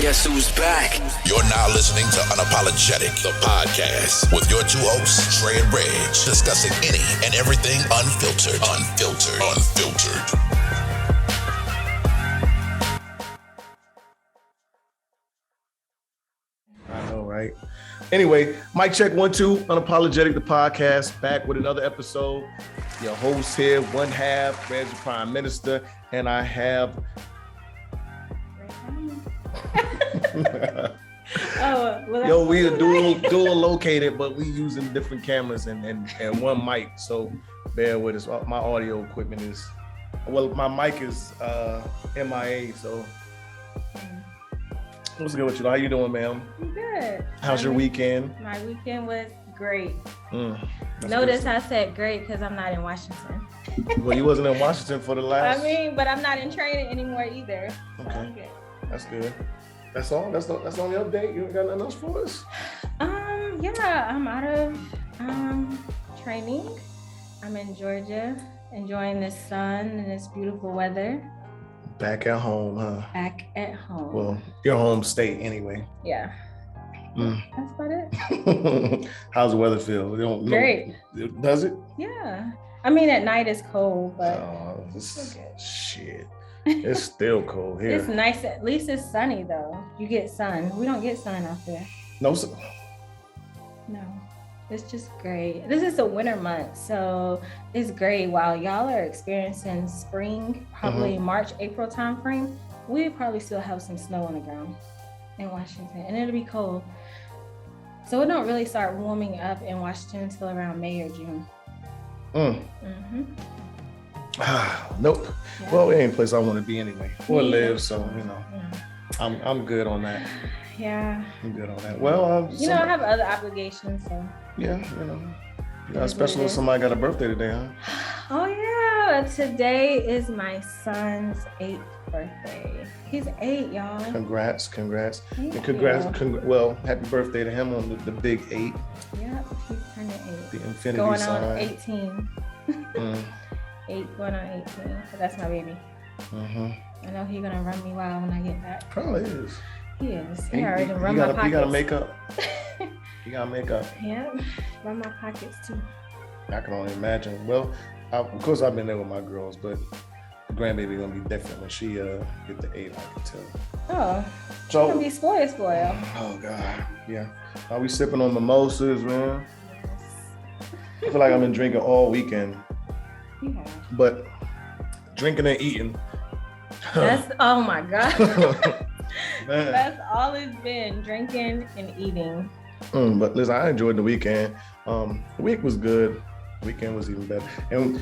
Guess who's back? You're now listening to Unapologetic, the podcast, with your two hosts, Trey and Reg, discussing any and everything unfiltered. I know, right? Anyway, mic check 1, 2, Unapologetic, the podcast, back with another episode. Your host here, one half, Reg, the Prime Minister, and I have... Yo, we are dual located, but we using different cameras and one mic, so bear with us. My audio equipment is, well, my mic is MIA, so what's good with you? How you doing, ma'am? I'm good. How's your weekend? My weekend was great. Notice I said great because I'm not in Washington. Well, you wasn't in Washington for the last... but I'm not in training anymore either. So okay, that's good. That's all? That's the only update? You ain't got nothing else for us? Yeah, I'm out of training. I'm in Georgia, enjoying the sun and this beautiful weather. Back at home, huh? Back at home. Well, your home state anyway. Yeah. That's about it. How's the weather feel? Great. Does it? Yeah. I mean, at night it's cold, but shit. It's still cold here. It's nice. At least it's sunny though. You get sun. We don't get sun out there. No. No. It's just great. This is a winter month, so it's great. While y'all are experiencing spring, probably March, April timeframe, we probably still have some snow on the ground in Washington, and it'll be cold. So it don't really start warming up in Washington until around May or June. Nope. Yeah. Well, it ain't a place I want to be anyway. Or live, so I'm good on that. Yeah. I'm good on that. Well, I have other obligations, so. Yeah, you got a special if somebody got a birthday today, huh? Oh yeah, today is my son's 8th birthday. He's 8, y'all. Congrats. Thank And congrats. Well, happy birthday to him on the big 8. Yep, he's turning 8. The infinity going sign. on 18. 8 going on 18. So that's my baby. I know he's gonna run me wild when I get back. Probably is. He is. He already run my pockets. You gotta make up. You gotta make up. Yeah, run my pockets too. I can only imagine. Well, of course I've been there with my girls, but the grandbaby gonna be different when she get the 8. I can tell. Oh, so gonna be spoiled. Oh God, yeah. Are we sipping on mimosas, man? I feel like I've been drinking all weekend. Yeah. But drinking and eating. That's oh my God. Man. That's all it's been, drinking and eating. But listen, I enjoyed the weekend. The week was good. The weekend was even better. And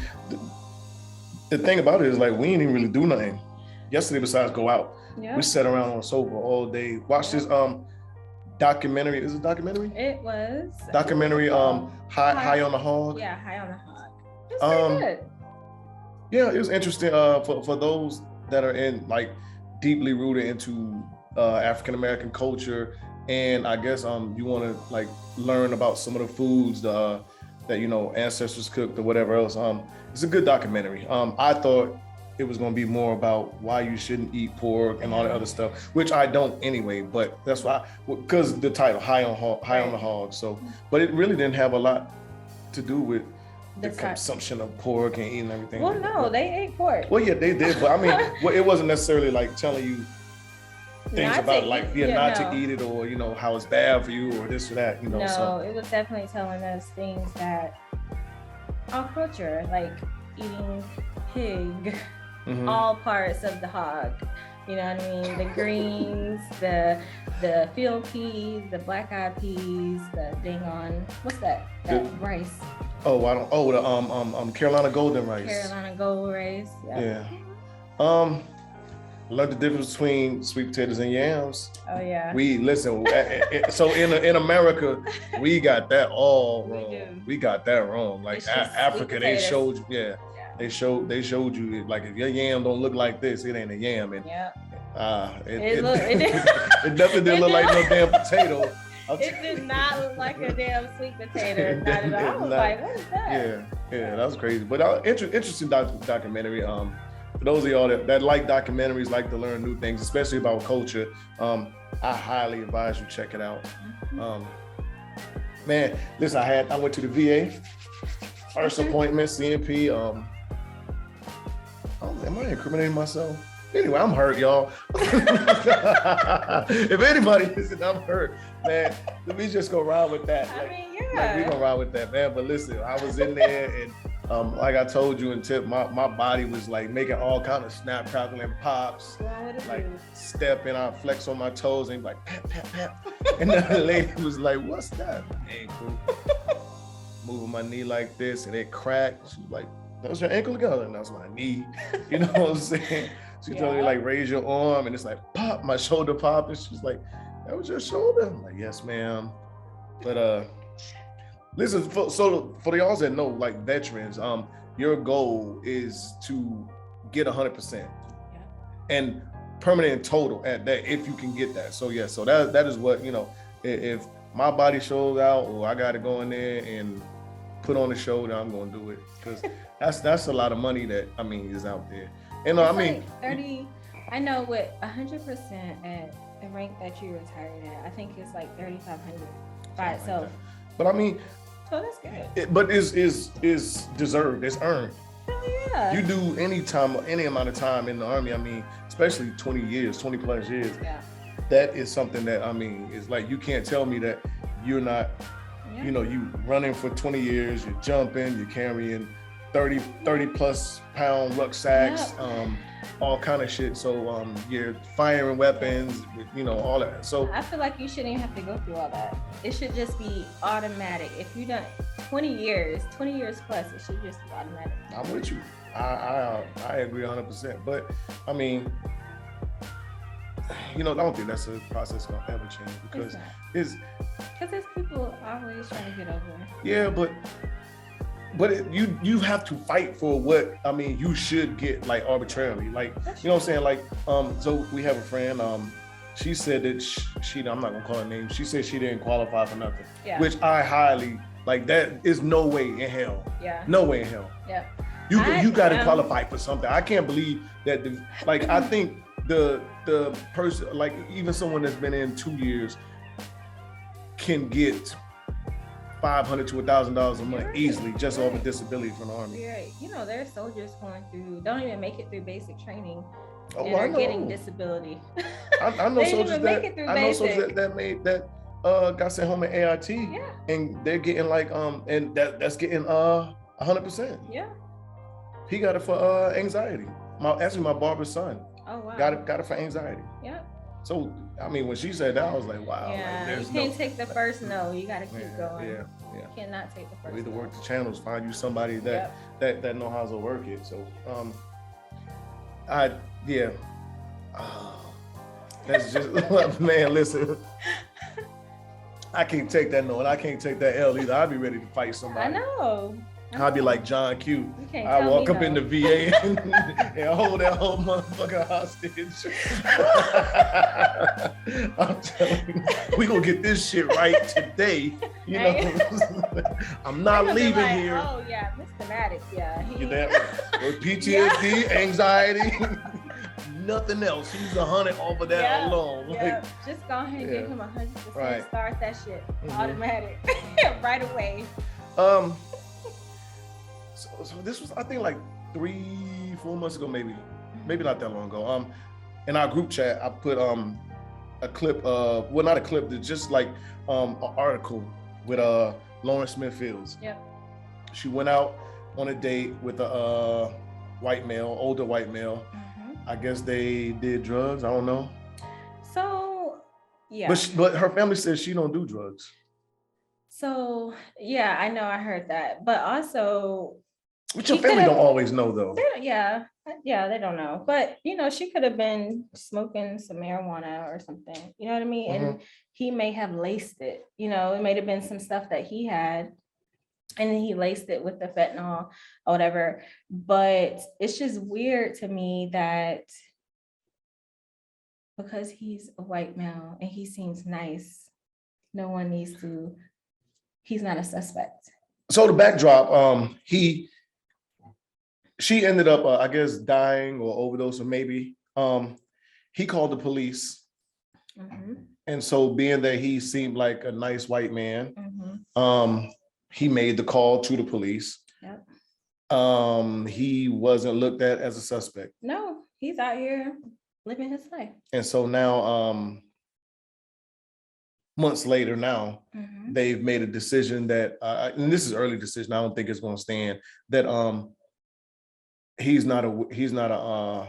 the thing about it is, like, we didn't even really do nothing yesterday besides go out. Yeah. We sat around on the sofa all day. Watched this documentary. Is it a documentary? It was. Documentary, High on the Hog. Yeah, High on the Hog. It's pretty good. Yeah, it was interesting for those that are deeply rooted into African American culture, and I guess you want to learn about some of the foods that ancestors cooked or whatever else. It's a good documentary. I thought it was going to be more about why you shouldn't eat pork and all that other stuff, which I don't anyway. But that's why, because the title High on the Hog. So, but it really didn't have a lot to do with the consumption of pork and eating everything. Well, no, they ate pork. Well, yeah, they did, but I mean, it wasn't necessarily telling you things not about to eat it or how it's bad for you or this or that. No, so. It was definitely telling us things that our culture, like eating pig, all parts of the hog. You know what I mean? The greens, the field peas, the black eyed peas, the dang on, what's that? Rice. Oh, I don't. Oh, the Carolina Golden Rice. Carolina Gold Rice. Yeah. Learned the difference between sweet potatoes and yams. Oh yeah. We listen. So in America, we got that all wrong. We got that wrong. Like Africa, they showed you. Yeah. They showed you if your yam don't look like this, it ain't a yam. And it definitely didn't look like no damn potato. It did not look like a damn sweet potato. Not at all. I was like, what is that? Yeah, that was crazy. But interesting documentary. for those of y'all that like documentaries, like to learn new things, especially about culture, I highly advise you check it out. Man, listen, I went to the VA, first appointment, CNP. Am I incriminating myself? Anyway, I'm hurt, y'all. If anybody listen, I'm hurt, man. Let me just go ride with that. Like, we gonna ride with that, man. But listen, I was in there, and like I told you in tip, my body was like making all kind of snap, crackle, and pops. Like stepping, I flex on my toes and like pat, pat, pat. And then the lady was like, "What's that?" Ankle. Moving my knee like this, and it cracked. She was like, "That's your ankle together?" And that's my knee. You know what I'm saying? She told me like, raise your arm, and it's like pop, my shoulder pop, and she's like, "That was your shoulder?" I'm like, "Yes, ma'am." But listen, for the y'all that know, like veterans, your goal is to get 100% and permanent and total at that, if you can get that. So yeah, so that is what, you know, if my body shows out, or I got to go in there and put on a show, then I'm gonna do it, because that's a lot of money that is out there. And I mean, like 30. I know with 100% at the rank that you retired at, I think it's like 3,500 by itself. But I mean, so that's good. But is deserved. It's earned. Hell yeah. You do any amount of time in the Army. I mean, especially 20 plus years. Yeah. That is something that is like, you can't tell me that you're not. Yeah. You know, you running for 20 years. You're jumping. You're carrying 30 plus pound rucksacks, all kind of shit. So you're firing weapons, you know, all that. So I feel like you shouldn't even have to go through all that. It should just be automatic. If you done 20 years plus, it should just be automatic. I'm with you. I agree 100%. But I mean, you know, I don't think that's a process gonna ever change, because it's people always trying to get over. Yeah, but you have to fight for what you should get, like arbitrarily, like, you know what I'm saying, like so we have a friend, she said that she I'm not gonna call her name, she said she didn't qualify for nothing, which I highly like. That is no way in hell. No way in hell. You got to qualify for something. I can't believe that I think the person, like even someone that's been in 2 years can get $500 to $1,000 a month easily just off a disability from the Army. Right. You know, there are soldiers going through, don't even make it through basic training, and I are know. Getting disability. I know soldiers that got sent home at AIT, and they're getting like and that's getting 100%. Yeah. He got it for anxiety. My barber's son. Oh wow. Got it for anxiety. Yeah. So when she said that, I was like, wow. Yeah, like, you can't take the first no. You got to keep going. Yeah. You cannot take the first. We either work the channels, find you somebody that know how to work it. So that's just man. Listen, I can't take that no, and I can't take that L either. I'd be ready to fight somebody. I know. I'd be like John Q. I walk up in the VA and hold that whole motherfucker hostage. I'm telling you, we gonna get this shit right today. You know, I'm not leaving here. Oh yeah, Mr. Maddox, With PTSD, anxiety, nothing else. He's 100 over that alone. Yeah. Just go ahead and give him 100%. Start that shit automatic right away. So this was, I think, like 3-4 months ago, maybe not that long ago. In our group chat, I put a clip of, well, not a clip, just like an article with Lauren Smith Fields. Yep. She went out on a date with a older white male. I guess they did drugs. I don't know. So yeah. But her family says she don't do drugs. So yeah, I know, I heard that, but also. Which your family don't always know, though. They don't know. But, you know, she could have been smoking some marijuana or something. You know what I mean? And he may have laced it. You know, it may have been some stuff that he had, and then he laced it with the fentanyl or whatever. But it's just weird to me that because he's a white male and he seems nice, no one needs to, he's not a suspect. So the backdrop, she ended up, I guess, dying or overdose, or maybe. He called the police. And so being that he seemed like a nice white man, he made the call to the police. Yep. He wasn't looked at as a suspect. No, he's out here living his life. And so now, months later now, they've made a decision that, and this is early decision, I don't think it's going to stand, that he's not a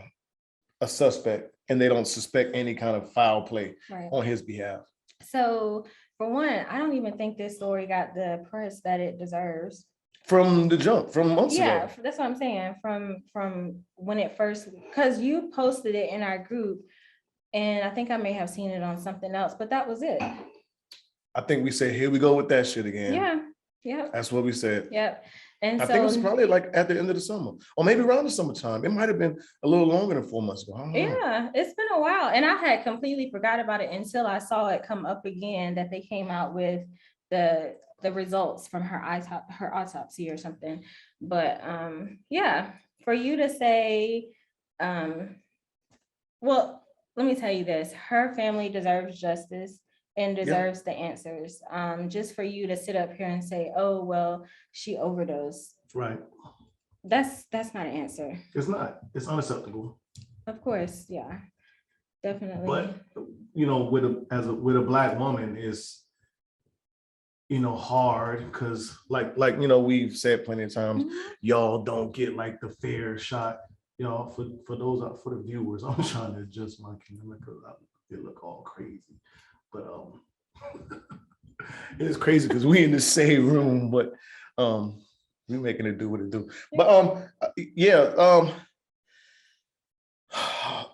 suspect, and they don't suspect any kind of foul play on his behalf. So for one, I don't even think this story got the press that it deserves. From the jump, from months ago. Yeah, that's what I'm saying. From when it first, because you posted it in our group, and I think I may have seen it on something else, but that was it. I think we said, here we go with that shit again. Yeah. That's what we said. Yep. And I think it was probably like at the end of the summer, or maybe around the summertime. It might have been a little longer than 4 months ago. I don't know. Yeah, it's been a while. And I had completely forgot about it until I saw it come up again, that they came out with the results from her autopsy or something. But yeah, for you to say, well, let me tell you this, her family deserves justice and deserves the answers. Just for you to sit up here and say, oh, well, she overdosed. Right. That's not an answer. It's not. It's unacceptable. Of course, yeah. Definitely. But with a Black woman is hard, because like we've said plenty of times, y'all don't get like the fair shot. For the viewers, I'm trying to adjust my camera because it look all crazy. But it's crazy because we in the same room, but we making it do what it do. But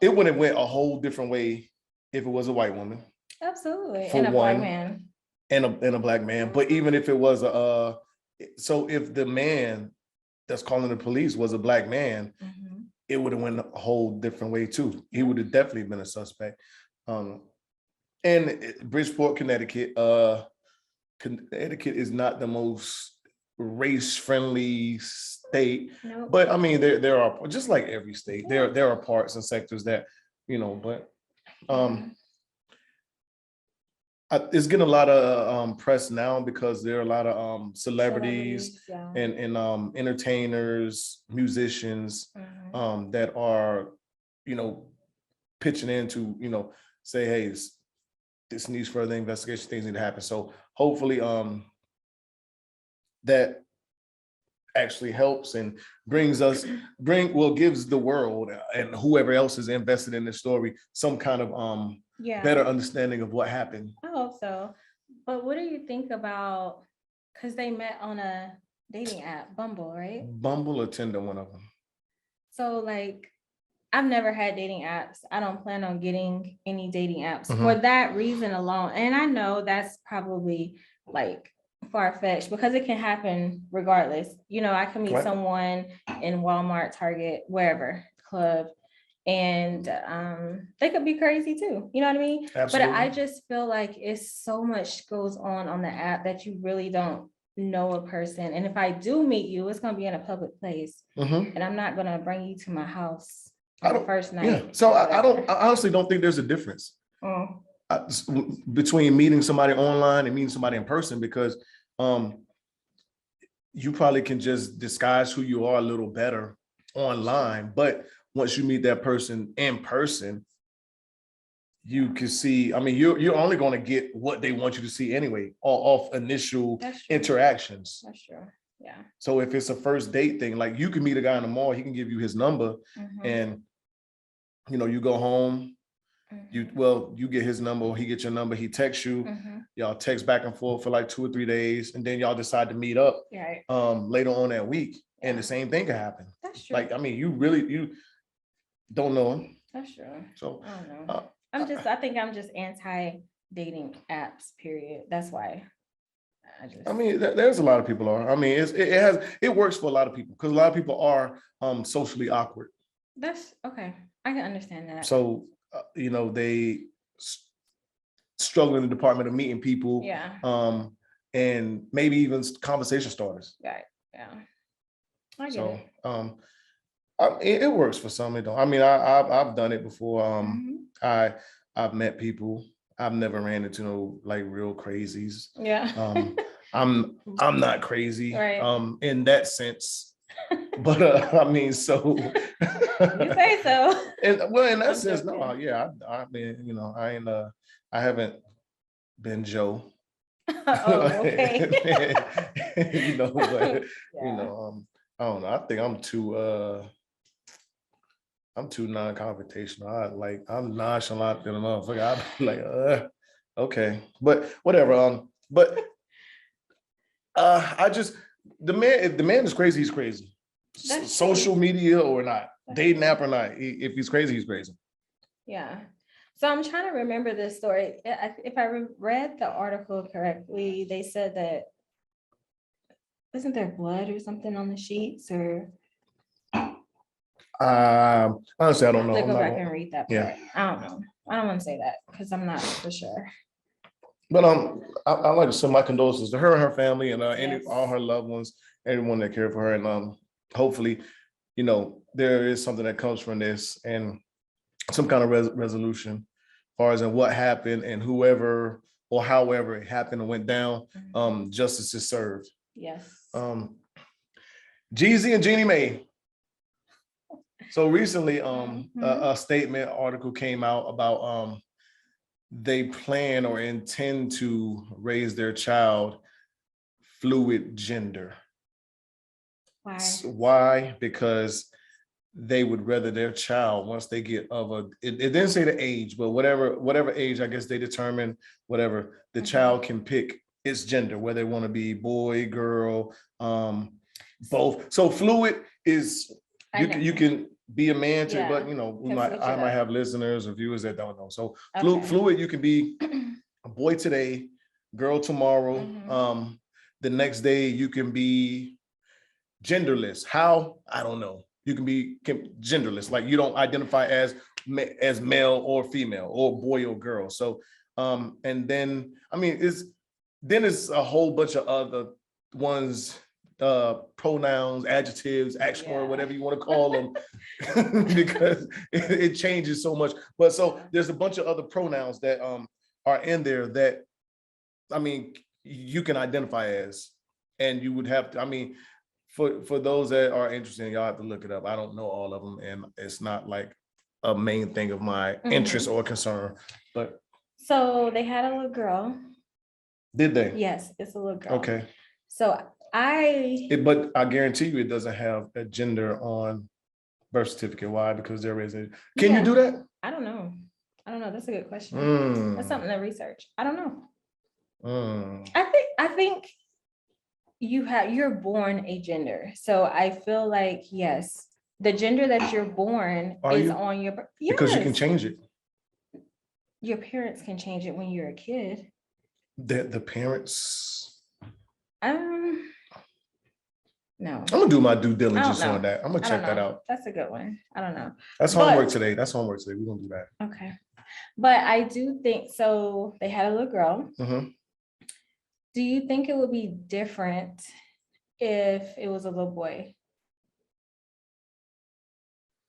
it would have went a whole different way if it was a white woman. Absolutely. And a Black man. And a Black man. But even if it was so if the man that's calling the police was a Black man, it would have went a whole different way too. He would have definitely been a suspect. And Bridgeport, Connecticut, Connecticut is not the most race-friendly state. Nope. But I mean, there are, just like every state, there are parts and sectors that, but it's getting a lot of press now because there are a lot of celebrities and entertainers, musicians that are, pitching in to, say, hey, this needs further investigation, things need to happen. So hopefully that actually helps and gives the world and whoever else is invested in this story some kind of better understanding of what happened. I hope so. But what do you think about, because they met on a dating app, Bumble, right? Bumble or Tinder, one of them. So like, I've never had dating apps. I don't plan on getting any dating apps for that reason alone. And I know that's probably like far-fetched because it can happen regardless. I can meet someone in Walmart, Target, wherever, club, and they could be crazy too. You know what I mean? Absolutely. But I just feel like it's so much goes on the app that you really don't know a person. And if I do meet you, it's going to be in a public place. And I'm not going to bring you to my house the first night. Yeah. So I honestly don't think there's a difference between meeting somebody online and meeting somebody in person, because you probably can just disguise who you are a little better online, but once you meet that person in person, you can see, you're only going to get what they want you to see anyway, off initial interactions. That's true. Yeah. So if it's a first date thing, like you can meet a guy in the mall, he can give you his number and, you go home, you get his number, or he gets your number, he texts you, y'all text back and forth for like 2 or 3 days, and then y'all decide to meet up later on that week. And the same thing can happen. That's true. Like, you don't know him. That's true. So I don't know. I think I'm just anti-dating apps, period. That's why. There's a lot of people are. It works for a lot of people because a lot of people are socially awkward. That's okay. I can understand that. So, they struggle in the department of meeting people. Yeah. And maybe even conversation starters. Right. Yeah. I get it. It works for some. It don't. I mean, I've done it before. I've met people. I've never ran into no like real crazies. Yeah. I'm not crazy. Right. In that sense. But I mean, so You say so. And well, in that I'm sense, joking. no, yeah, I mean, I ain't I haven't been Joe. Oh, okay. But Yeah. I don't know. I think I'm too non-confrontational. I'm nonchalant than a motherfucker. I be like, okay. But whatever. But I just if the man is crazy, he's crazy. That's Social true. media or not, That's dating true. app or not. If he's crazy, he's crazy. Yeah. So I'm trying to remember this story. If I read the article correctly, they said that wasn't there blood or something on the sheets or Honestly, I don't know. let's I'm go not back gonna, and read that yeah. part. I don't know. I don't want to say that because I'm not for sure. But I like to send my condolences to her and her family and Yes. all her loved ones, everyone that cared for her, and hopefully, there is something that comes from this and some kind of resolution, as far as in what happened and whoever or however it happened and went down. Justice is served. Yes. Jeezy and Jeannie Mai. So recently, Mhm. a statement article came out about they plan or intend to raise their child fluid gender. Why? Why? Because they would rather their child, once they get it didn't say the age, but whatever age, I guess they determine whatever the child can pick its gender, whether they want to be boy, girl, both. So fluid is you can be a man too, but I might have listeners or viewers that don't know. So fluid, you can be a boy today, girl tomorrow. The next day you can be genderless. How? I don't know. You can be genderless, like you don't identify as male or female or boy or girl. So and then I mean it's a whole bunch of other ones, pronouns, adjectives, action word, whatever you want to call them, because it changes so much. But so there's a bunch of other pronouns that are in there that I mean you can identify as, and you would have to, I mean, for those that are interested, y'all have to look it up. I don't know all of them, and it's not like a main thing of my interest or concern. But so they had a little girl. Did they? Yes, it's a little girl. Okay. So but I guarantee you it doesn't have a gender on birth certificate. Why? Because there is a. Can you do that? I don't know. That's a good question. That's something to research. I don't know. I think you're born a gender. So I feel like yes, the gender that you're born is on your because you can change it. Your parents can change it when you're a kid. The parents. No. I'm gonna do my due diligence on that. I'm gonna check that out. That's a good one. I don't know. That's homework today. We're gonna do that. Okay. But I do think so. They had a little girl. Do you think it would be different if it was a little boy?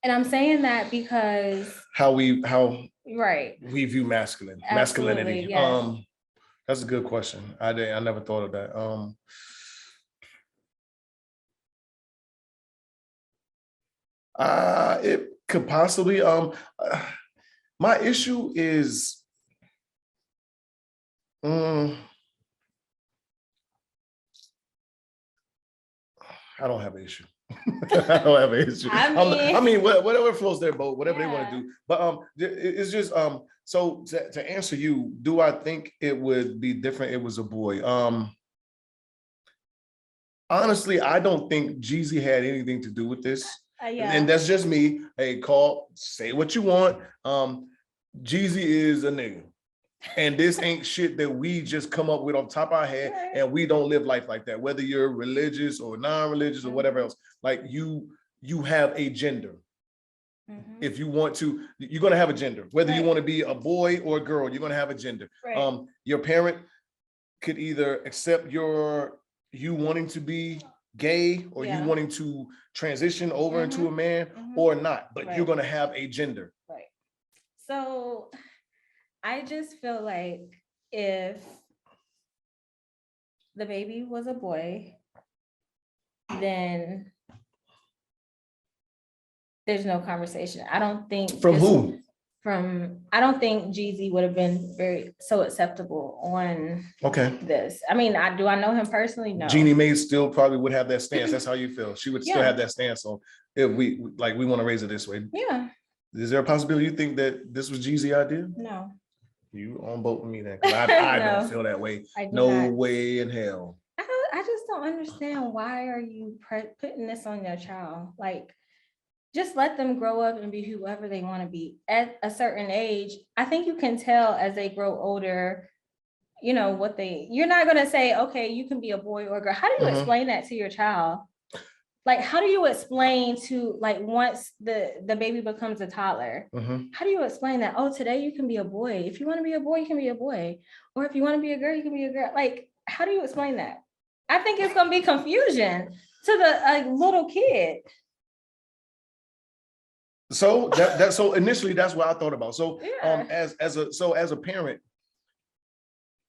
And I'm saying that because how we view masculinity. Yes. That's a good question. I never thought of that. It could possibly. My issue is. I don't have an issue. I don't have an issue. I mean, whatever floats their boat, whatever they want to do. But it's just so to answer you, do I think it would be different if it was a boy? Honestly, I don't think Jeezy had anything to do with this. And that's just me. Hey, say what you want. Jeezy is a nigga. And this ain't shit that we just come up with on top of our head, and we don't live life like that, whether you're religious or non-religious or whatever else. Like you have a gender. If you want to, you're gonna have a gender. Whether you want to be a boy or a girl, you're gonna have a gender. Your parent could either accept you wanting to be gay or you wanting to transition over into a man or not, but you're going to have a gender. Right. So I just feel like if the baby was a boy, then there's no conversation. I don't think From who? I don't think Jeezy would have been so acceptable on this. I mean, do I know him personally? No. Jeannie Mai still probably would have that stance. That's how you feel. She would still have that stance on if we want to raise it this way. Yeah. Is there a possibility you think that this was Jeezy's idea? No. You on boat with me then? I don't feel that way. No way in hell. I just don't understand, why are you putting this on your child? Like, just let them grow up and be whoever they want to be. At a certain age, I think you can tell as they grow older, you know, you're not going to say, okay, you can be a boy or a girl. How do you explain that to your child? Like, how do you explain to, like, once the baby becomes a toddler, how do you explain that? Oh, today you can be a boy. If you want to be a boy, you can be a boy. Or if you want to be a girl, you can be a girl. Like, how do you explain that? I think it's going to be confusion to the little kid. So so initially that's what I thought about. So as a parent,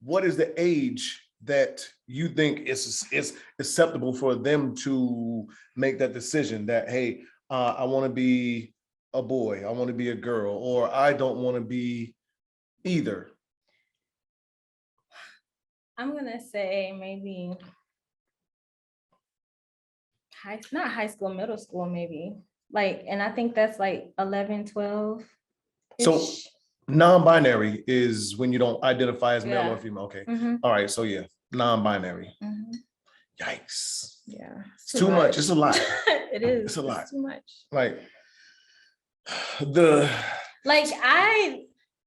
what is the age that you think is acceptable for them to make that decision that, hey, I want to be a boy, I want to be a girl, or I don't want to be either? I'm gonna say maybe not high school, middle school, maybe. Like, and I think that's like 11, 12. So non-binary is when you don't identify as male or female. Okay. All right. So non-binary. Yikes. Yeah. It's too much. It's a lot. It is. It's a lot. It's too much. Like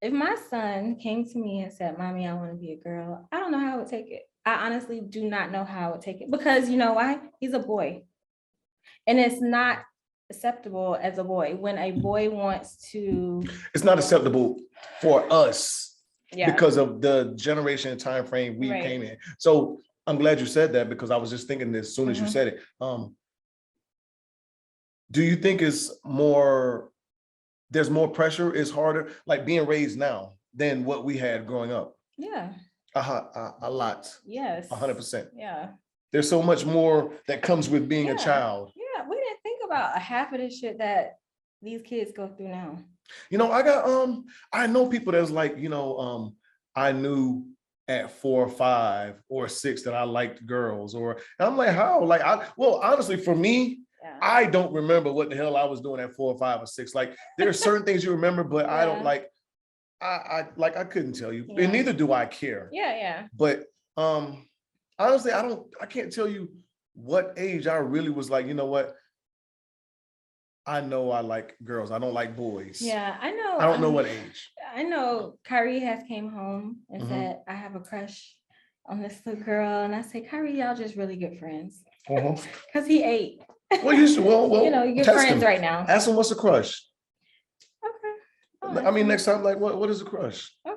if my son came to me and said, Mommy, I want to be a girl, I don't know how I would take it. I honestly do not know how I would take it, because you know why? He's a boy. And it's not acceptable as a boy when a boy wants to. It's not acceptable for us because of the generation and time frame we came in. So I'm glad you said that, because I was just thinking this as soon as you said it. Do you think there's more pressure, it's harder, like being raised now than what we had growing up? Yeah. A lot. Yes. 100%. Yeah. There's so much more that comes with being a child. Yeah, we didn't think about a half of the shit that these kids go through now. You know, I know people that's like, you know, I knew at 4 or 5 or 6 that I liked girls, and I'm like, how? Like, honestly, for me, I don't remember what the hell I was doing at 4 or 5 or 6. Like, there are certain things you remember, but I don't like. I couldn't tell you, and neither do I care. Yeah. But honestly, I can't tell you what age I really was like, you know what? I know I like girls. I don't like boys. Yeah, I know. I don't know what age. I know Kyrie has came home and said, I have a crush on this little girl. And I say, Kyrie, y'all just really good friends. Because he ate. Well, you should, well, you know, you're friends right now. Ask him what's a crush. Okay. I mean, next time, like, what is a crush? Okay.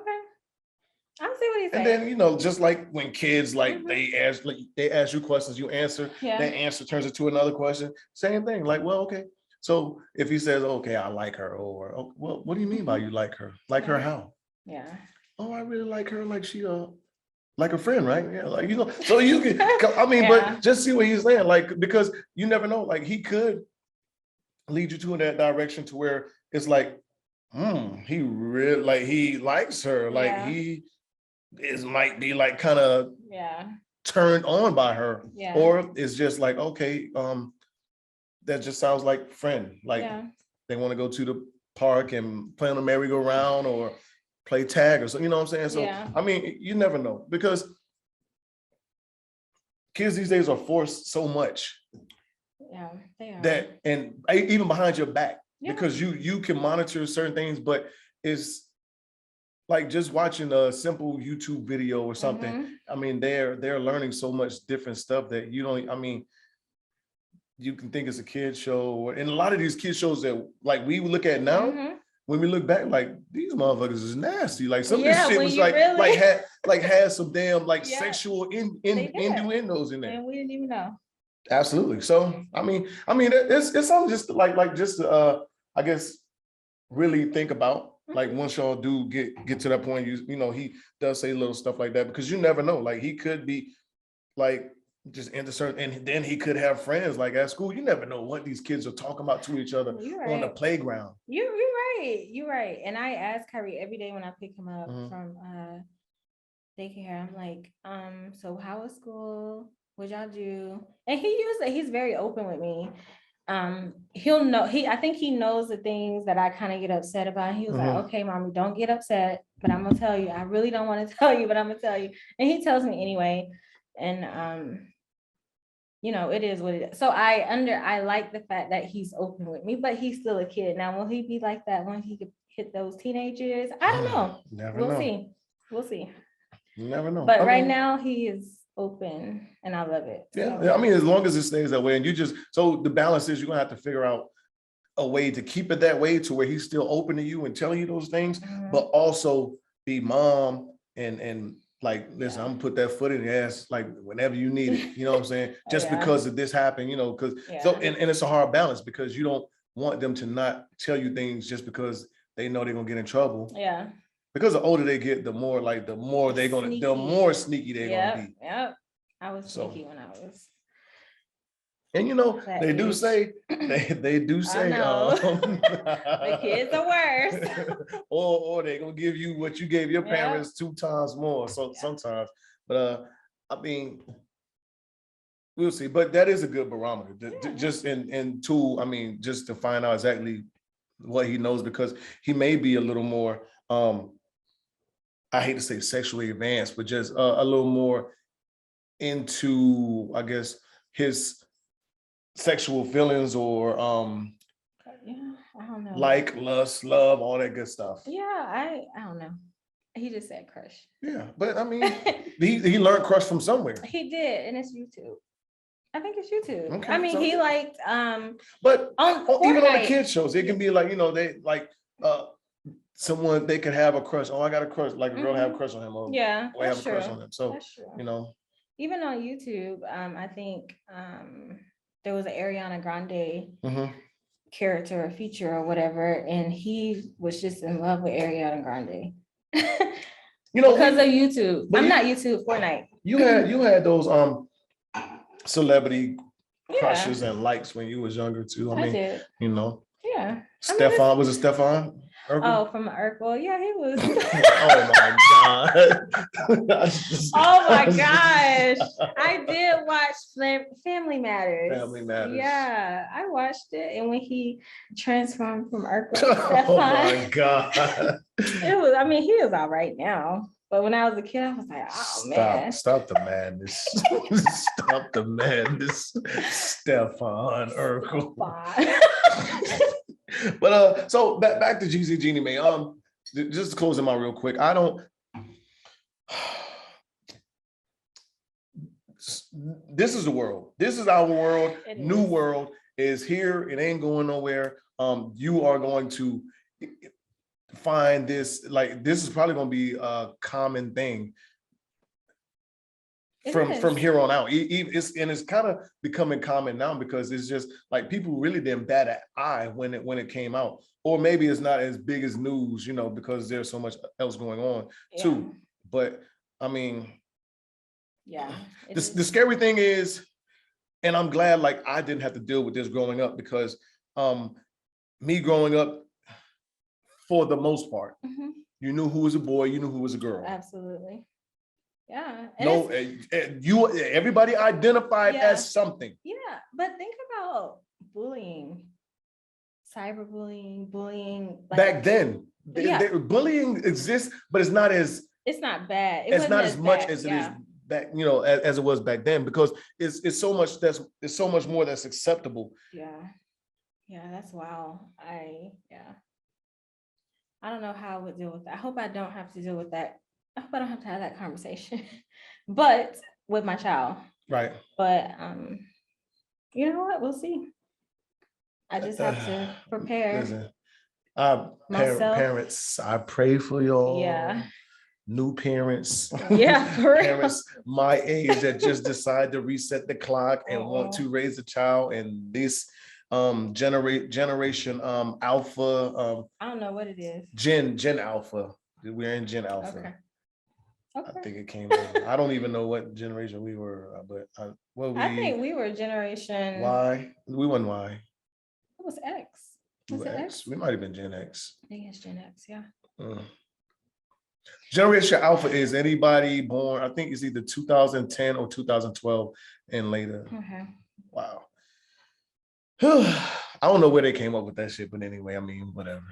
I'll see what he's saying. And then, you know, just like when kids, like, they ask you questions, you answer, that answer turns into another question. Same thing. Like, well, okay. So if he says, okay, I like her, or, oh, well, what do you mean by you like her? Like her how? Yeah. Oh, I really like her. Like she, like a friend, right? Yeah, like, you know, so you can, I mean, but just see what he's saying, like, because you never know, like, he could lead you to in that direction to where it's like, he really, like, he likes her, like, he might be like kind of turned on by her, or it's just like, okay, that just sounds like friend, like they want to go to the park and play on the merry-go-round or play tag or something, you know what I'm saying? So I mean, you never know, because kids these days are forced so much they are. that, and even behind your back, because you can monitor certain things, but it's like just watching a simple YouTube video or something. I mean, they're learning so much different stuff that you don't, I mean, you can think it's a kid show, and a lot of these kid shows that like we look at now, when we look back, like, these motherfuckers is nasty. Like, some of this shit was like had some damn like sexual innuendos in there. And we didn't even know. Absolutely. So it's something just I guess really think about. Like once y'all do get to that point, he does say little stuff like that because you never know. Like he could be like just into certain, and then he could have friends like at school. You never know what these kids are talking about to each other on the playground. You're right. You're right. And I ask Kyrie every day when I pick him up from daycare. I'm like, so how was school? What y'all do? And he's very open with me. He'll know, I think he knows the things that I kind of get upset about. He was like, okay, mommy, don't get upset, but I'm gonna tell you. I really don't want to tell you, but I'm gonna tell you. And he tells me anyway. And it is what it is. So I like the fact that he's open with me, but he's still a kid. Now, will he be like that when he could hit those teenagers? I don't know. We'll see. We'll see. You never know. But right now he is open and I love it. Yeah. So. I mean, as long as it stays that way, and so the balance is you're gonna have to figure out a way to keep it that way to where he's still open to you and telling you those things, but also be mom and like, listen, I'm gonna put that foot in your ass like whenever you need it. You know what I'm saying? Just because of this happened, because and it's a hard balance because you don't want them to not tell you things just because they know they're gonna get in trouble. Yeah. Because the older they get, the more the more sneaky they're gonna be. Yep. I was sneaky when I was. And they do say the kids are worse. or they're gonna give you what you gave your parents 2 times more. So sometimes, but I mean, we'll see. But that is a good barometer. Just in tool. I mean, just to find out exactly what he knows, because he may be a little more I hate to say sexually advanced, but just a little more into, I guess, his sexual feelings or I don't know, like lust, love, all that good stuff. Yeah, I don't know. He just said crush. Yeah, but I mean, he learned crush from somewhere. He did, and it's YouTube. I think it's YouTube. Okay, I mean, he liked but even on the Fortnite. kids shows, it can be like they like someone they could have a crush. Oh, I got a crush, like a girl have a crush on him, or boy have a crush on him. So that's true. Even on YouTube, I think there was an Ariana Grande character or feature or whatever, and he was just in love with Ariana Grande. Because of YouTube. I'm not YouTube, Fortnite. You had those celebrity crushes and likes when you was younger too. I mean, did. Yeah. Stefan, was it Stefan? Urkel? Oh, from Urkel. Yeah, he was. Oh my God. Oh my gosh. I did watch Family Matters. Family Matters. Yeah, I watched it. And when he transformed from Urkel to Stefan. Oh my God. He is all right now. But when I was a kid, I was like, man. Stop the madness. Stop the madness. Stefan Urkel. But so back to Jeezy Jeannie Mai. Just to close them out real quick. This is the world. This is our world. New world is here. It ain't going nowhere. You are going to find this, like, this is probably going to be a common thing from here on out. It's kind of becoming common now because it's just like people really didn't bat an eye when it came out, or maybe it's not as big as news, because there's so much else going on too. But I mean, the scary thing is, and I'm glad like I didn't have to deal with this growing up, because me growing up, for the most part, you knew who was a boy, you knew who was a girl. Absolutely. Yeah. No, everybody identified as something. Yeah, but think about bullying, cyberbullying, bullying. Back then, bullying exists, but it's not bad. It's not as much as it is back, as it was back then, because it's so much more that's acceptable. Yeah, that's wild. I don't know how I would deal with that. I hope I don't have to deal with that. I hope I don't have to have that conversation, but with my child. Right. But you know what? We'll see. I just have to prepare. Listen, parents, I pray for y'all. Yeah. new parents, Yeah, for real. parents my age that just decide to reset the clock and want to raise a child, and this generation alpha, I don't know what it is. Gen Alpha. We're in Gen Alpha. Okay. I think it came over. I don't even know what generation we were, but I think we were generation Y. We wasn't Y. It was X. Was it X? We might have been Gen X. I think it's Gen X, yeah. Generation Alpha is anybody born, I think it's either 2010 or 2012 and later. Okay. Wow. I don't know where they came up with that shit, but anyway, I mean, whatever.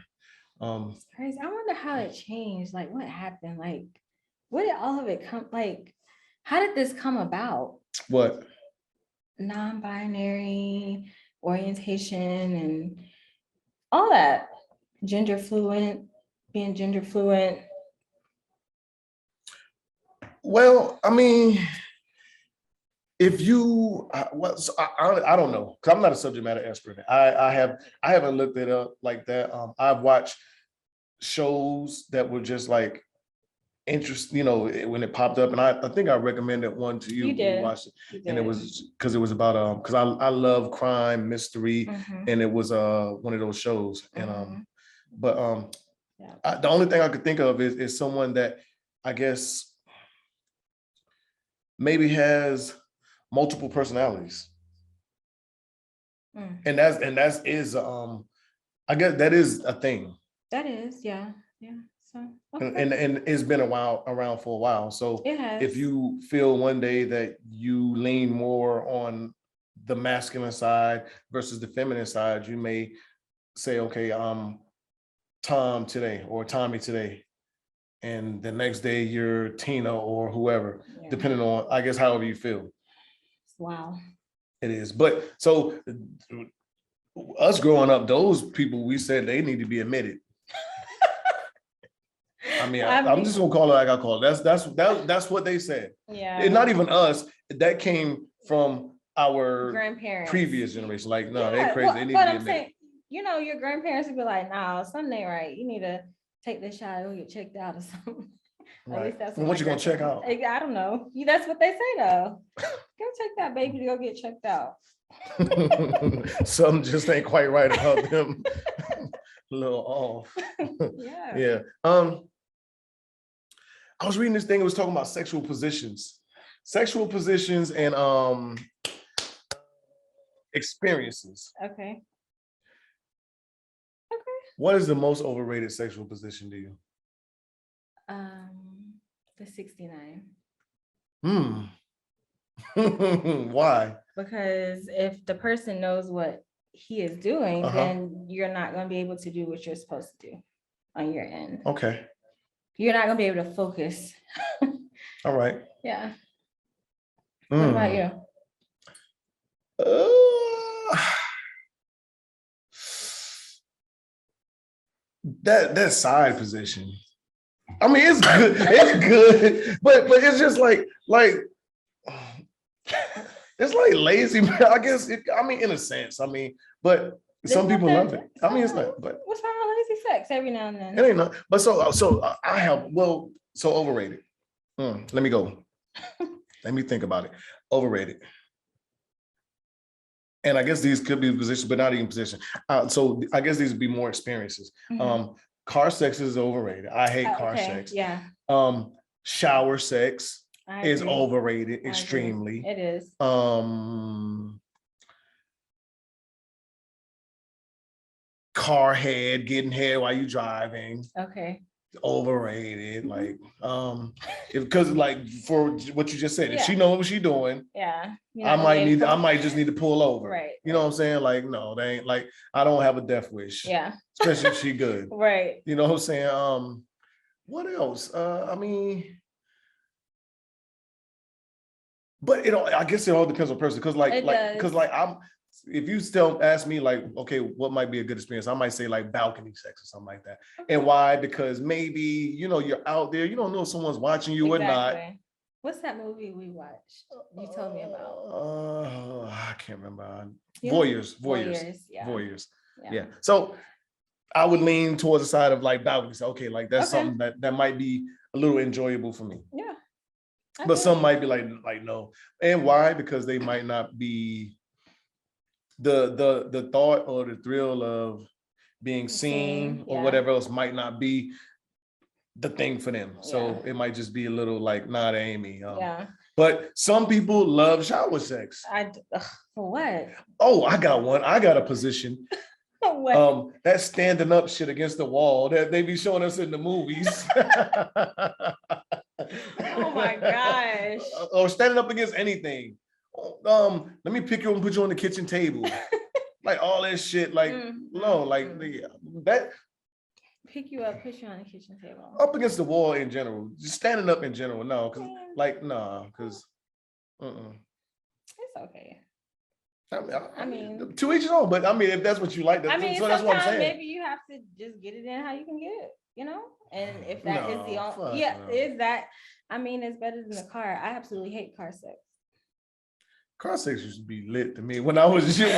It's crazy. I wonder how it changed. Like, what happened? Like, where did all of it come? Like, how did this come about? What? Non-binary orientation and all that. Gender fluent, being gender fluent. Well, I mean, if you, I don't know, because I'm not a subject matter expert. I haven't looked it up like that. I've watched shows that were just like interesting, you know, when it popped up, and I think I recommended one to you. You did. You watched it, and it was because it was about because I love crime, mystery, and it was one of those shows, and the only thing I could think of is someone that I guess maybe has multiple personalities. And that's I guess that is a thing. That is, yeah. So okay. and it's been around for a while. So if you feel one day that you lean more on the masculine side versus the feminine side, you may say, okay, Tom today or Tommy today. And the next day you're Tina or whoever, depending on, I guess, however you feel. Wow. It is. But so us growing up, those people, we said they need to be admitted. I mean, I'm just gonna call it like I call it. That's what they said. Yeah. And not even us. That came from our grandparents, previous generation. Like, no, they're crazy. They need to be admitted. Saying, you know, your grandparents would be like, "Nah, something ain't right. You need to take this shot or get checked out or something." Right. What you gonna check out? I don't know. That's what they say though. Go check that baby to go get checked out. Something just ain't quite right about them. A little off. Yeah. I was reading this thing. It was talking about sexual positions and experiences. Okay. What is the most overrated sexual position to you? The 69. Why? Because if the person knows what he is doing, then you're not going to be able to do what you're supposed to do on your end. Okay. You're not going to be able to focus. All right. Yeah. What about you? That side position. I mean, it's good. It's good, but it's just like it's like lazy. I guess. I mean, in a sense. I mean, but some people love it. I mean, it's not. But what's wrong with lazy sex every now and then? It ain't not. But so I have. Well, so overrated. Let me go. Let me think about it. Overrated. And I guess these could be positions, but not even position. So I guess these would be more experiences. Car sex is overrated. I hate car sex. Yeah. Shower sex is overrated extremely. It is. Car head, getting head while you driving. Okay. Overrated. Like because like for what you just said, if she knows what she's doing, I might just need to pull over. Right. You know what I'm saying? Like, no, they ain't like I don't have a death wish. Yeah. Especially if she good. Right. You know what I'm saying? What else? I mean, but I guess it all depends on person. Cause if you still ask me like, okay, what might be a good experience? I might say like balcony sex or something like that. And why? Because maybe, you know, you're out there, you don't know if someone's watching you or not. What's that movie we watched? You told me about. I can't remember. Voyeurs. Yeah. So I would lean towards the side of like balcony. Okay, like that's something that might be a little enjoyable for me. Yeah. But some might be like no. And why? Because they might not be the thought or the thrill of being seen or whatever else might not be the thing for them. So it might just be a little like not Amy. But some people love shower sex. For what? Oh, I got one. I got a position. What? That standing up shit against the wall that they be showing us in the movies. Oh my gosh. Or standing up against anything. Let me pick you up and put you on the kitchen table. Like all that shit. Like no, like that. Pick you up, put you on the kitchen table. Up against the wall in general. Just standing up in general. No, because because it's okay. I mean, to each his own. But I mean, if that's what you like, that's what I'm saying. Maybe you have to just get it in how you can get it, you know. And if that is the only, is that? I mean, it's better than the car. I absolutely hate car sex. Car sex used to be lit to me when I was when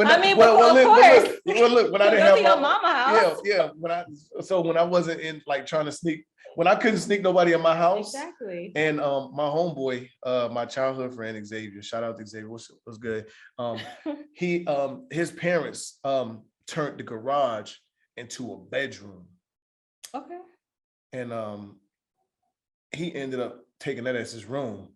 I mean, look, when I didn't have your mama house. When I wasn't in like trying to sneak, when I couldn't sneak nobody in my house. Exactly. And my homeboy, my childhood friend Xavier, shout out to Xavier, was good. He his parents turned the garage into a bedroom. Okay. And he ended up taking that as his room.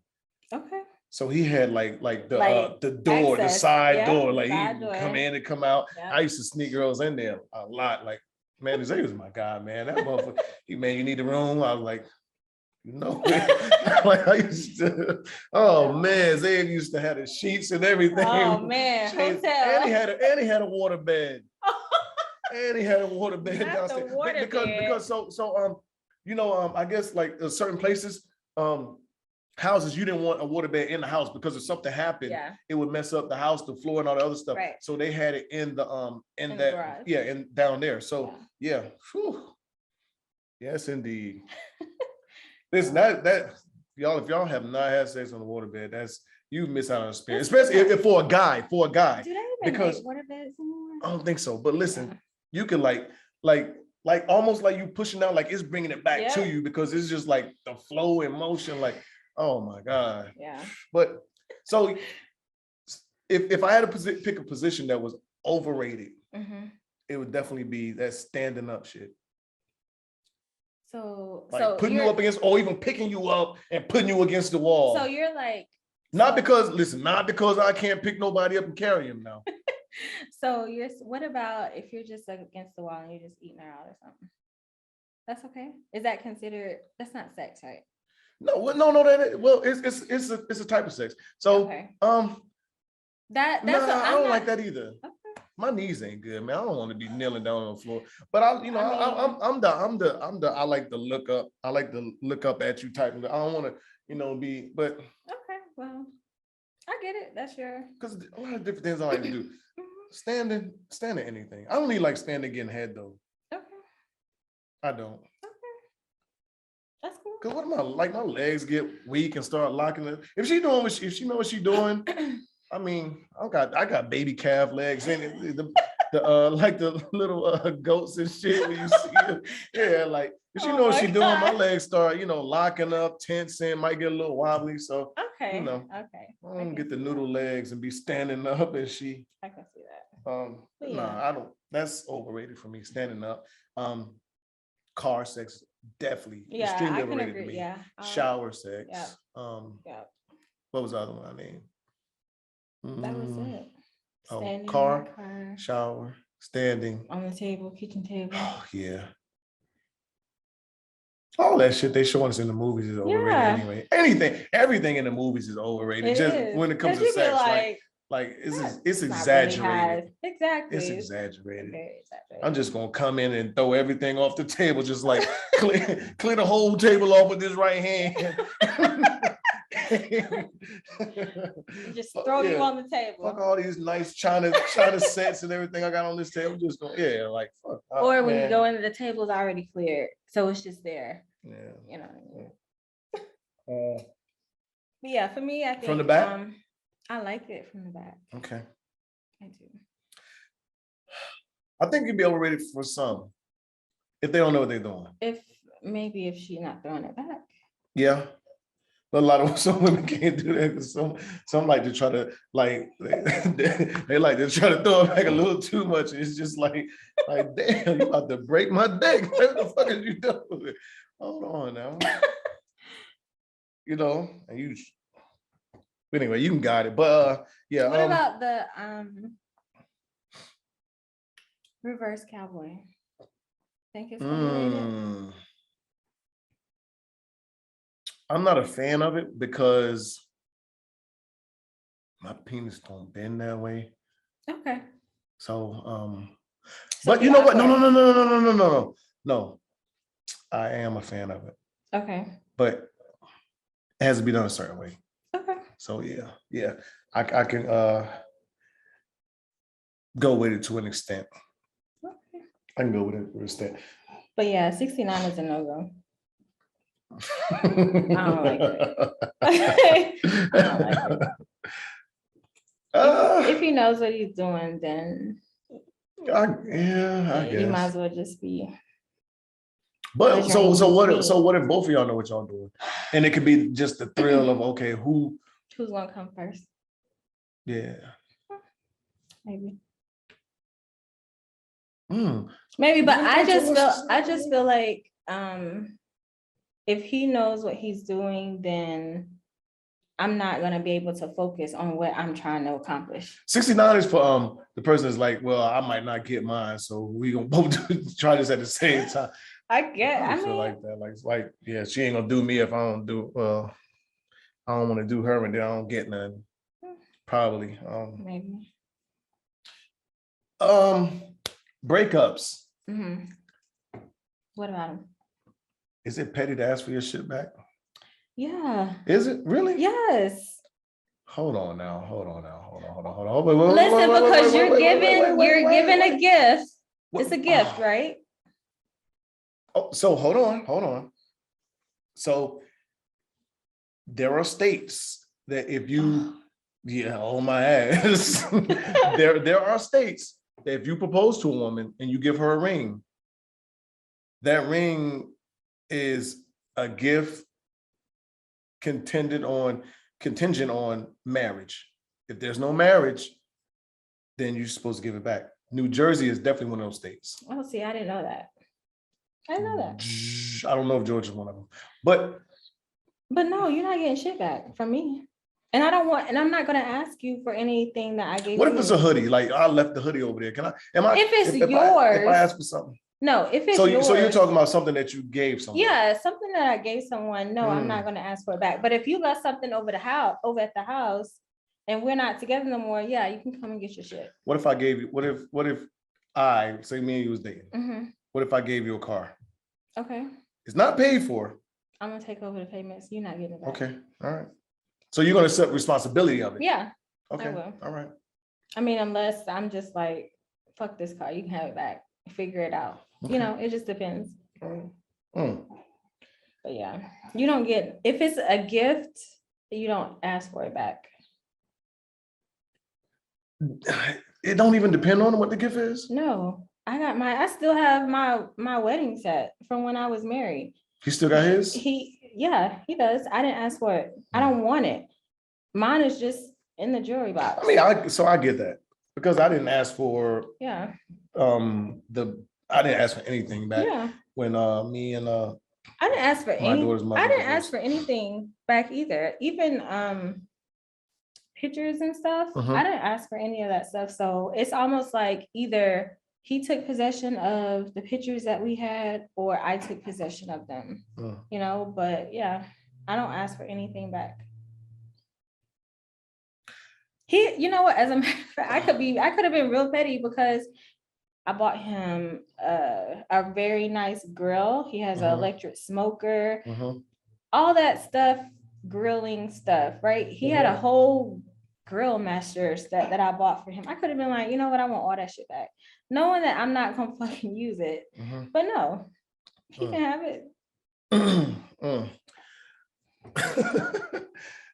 Okay. So he had like the door, access, the side door, like he come in and come out. Yeah. I used to sneak girls in there a lot. Like, man, Zay was my guy, man. That motherfucker, you need a room. I was like, no. Like I used to, man, Zay used to have the sheets and everything. Oh man, hotel. And he had a water bed. And he had a water bed downstairs. Because I guess like certain places, houses, you didn't want a waterbed in the house because if something happened, it would mess up the house, the floor, and all the other stuff. Right. So they had it in the in that garage. And down there. So Whew. Yes, indeed. Listen, that y'all, if y'all have not had sex on the waterbed, that's you miss out on experience, especially if for a guy. Do they even make waterbeds anymore? I don't think so. But listen, you can like almost like you pushing out, like it's bringing it back to you because it's just like the flow and motion, like. Oh my God. Yeah. But so if I had to pick a position that was overrated, it would definitely be that standing up shit. So putting you up against, or even picking you up and putting you against the wall. So you're like, not because I can't pick nobody up and carry him now. So what about if you're just like against the wall and you're just eating her out or something? That's okay. Is that considered? That's not sex, right? No. It's a type of sex. So I don't like that either. Okay. My knees ain't good, man. I don't want to be kneeling down on the floor. But I like to look up. I like to look up at you type of. I don't want to, be. But okay, well, I get it. That's your. Because a lot of different things I like to do. Standing anything. I don't need like standing getting head though. Okay. I don't. That's cool. Cause what am my legs get weak and start locking it. If she knows what she's doing, I mean, I got baby calf legs and like the little goats and shit when you see them. Yeah, like if she knows what she's doing, my legs start, locking up, tensing, might get a little wobbly. So okay. I don't get the noodle legs and be standing up and she. I can see that. I don't. That's overrated for me. Standing up. Car sex. Definitely extremely overrated to me. Shower sex. What was the other one I named? That was it. Standing car, shower, standing on the table, kitchen table. Oh yeah. All that shit they showing us in the movies is overrated anyway. Everything in the movies is overrated. Just when it comes to sex, it's exaggerated. Really exactly. It's exaggerated. Okay, I'm just gonna come in and throw everything off the table, just like clear the whole table off with this right hand. Just throw you on the table. Fuck all these nice China sets and everything I got on this table. Just go, fuck. Or when you go into the table's already cleared, so it's just there. Yeah. You know what I mean? But yeah, for me, I think from the back. I like it from the back. Okay. I do. I think you'd be overrated for some if they don't know what they're doing. If maybe if she's not throwing it back. Yeah. But a lot of some women can't do that because some like to try to like they like to try to throw it back a little too much. It's just like damn, you about to break my neck. What the fuck are you doing? Hold on now. You know, and you but anyway, you can guide it. But yeah. What about the reverse cowboy? Think it's overrated? I'm not a fan of it because my penis don't bend that way. Okay. So but you know what? No. I am a fan of it. Okay. But it has to be done a certain way. Okay. So yeah. I can go with it to an extent. Okay. I can go with it to an extent. But yeah, 69 is a no-go. I don't like it. I don't like it. If he knows what he's doing, then I guess you might as well just be. But so what if both of y'all know what y'all doing? And it could be just the thrill of okay, who's gonna come first? Yeah. Maybe. Maybe, but I just feel like if he knows what he's doing, then I'm not gonna be able to focus on what I'm trying to accomplish. 69 is for the person is like, well, I might not get mine, so we gonna both try this at the same time. I feel mean, like that. Like, yeah, she ain't gonna do me if I don't do I don't want to do her and then I don't get none. Probably. Maybe. Breakups. Mm-hmm. What about them? Is it petty to ask for your shit back? Yeah. Is it really? Yes. Hold on now. Listen, because you're giving a gift. It's a gift, right? Oh, so hold on. So there are states that if you, on my ass, there are states that if you propose to a woman and you give her a ring, that ring is a gift contingent on marriage. If there's no marriage, then you're supposed to give it back. New Jersey is definitely one of those states. Oh, see, I didn't know that. I don't know if Georgia's one of them, but no, you're not getting shit back from me. And I'm not gonna ask you for anything that I gave you. What if it's a hoodie? Like I left the hoodie over there. If it's yours. If I ask for something. No, if it's yours. So you're talking about something that you gave someone. Yeah, something that I gave someone. No, I'm not gonna ask for it back. But if you left something over at the house and we're not together no more, yeah, you can come and get your shit. What if I gave you, what if I say me and you was dating? Mm-hmm. What if I gave you a car? Okay. It's not paid for. I'm gonna take over the payments. You're not getting it back. Okay. All right. So you're gonna accept responsibility of it? Yeah. Okay. I will. All right. I mean, unless I'm just like, fuck this car, you can have it back. Figure it out. Okay. It just depends. But yeah, you don't get, if it's a gift, you don't ask for it back. It don't even depend on what the gift is? No. I still have my wedding set from when I was married. He still got his? He does. I didn't ask for it. I don't want it. Mine is just in the jewelry box. I mean, I get that because I didn't ask for I didn't ask for anything back. Yeah. When me and I didn't ask for ask for anything back either. Even pictures and stuff. I didn't ask for any of that stuff. So it's almost like either he took possession of the pictures that we had or I took possession of them. But yeah, I don't ask for anything back. What, as a matter of fact, I could have been real petty because I bought him a very nice grill. He has an electric smoker, all that stuff, grilling stuff, right? He had a whole grill master set that I bought for him. I could have been like, you know what, I want all that shit back, knowing that I'm not gonna fucking use it. But no, he can have it.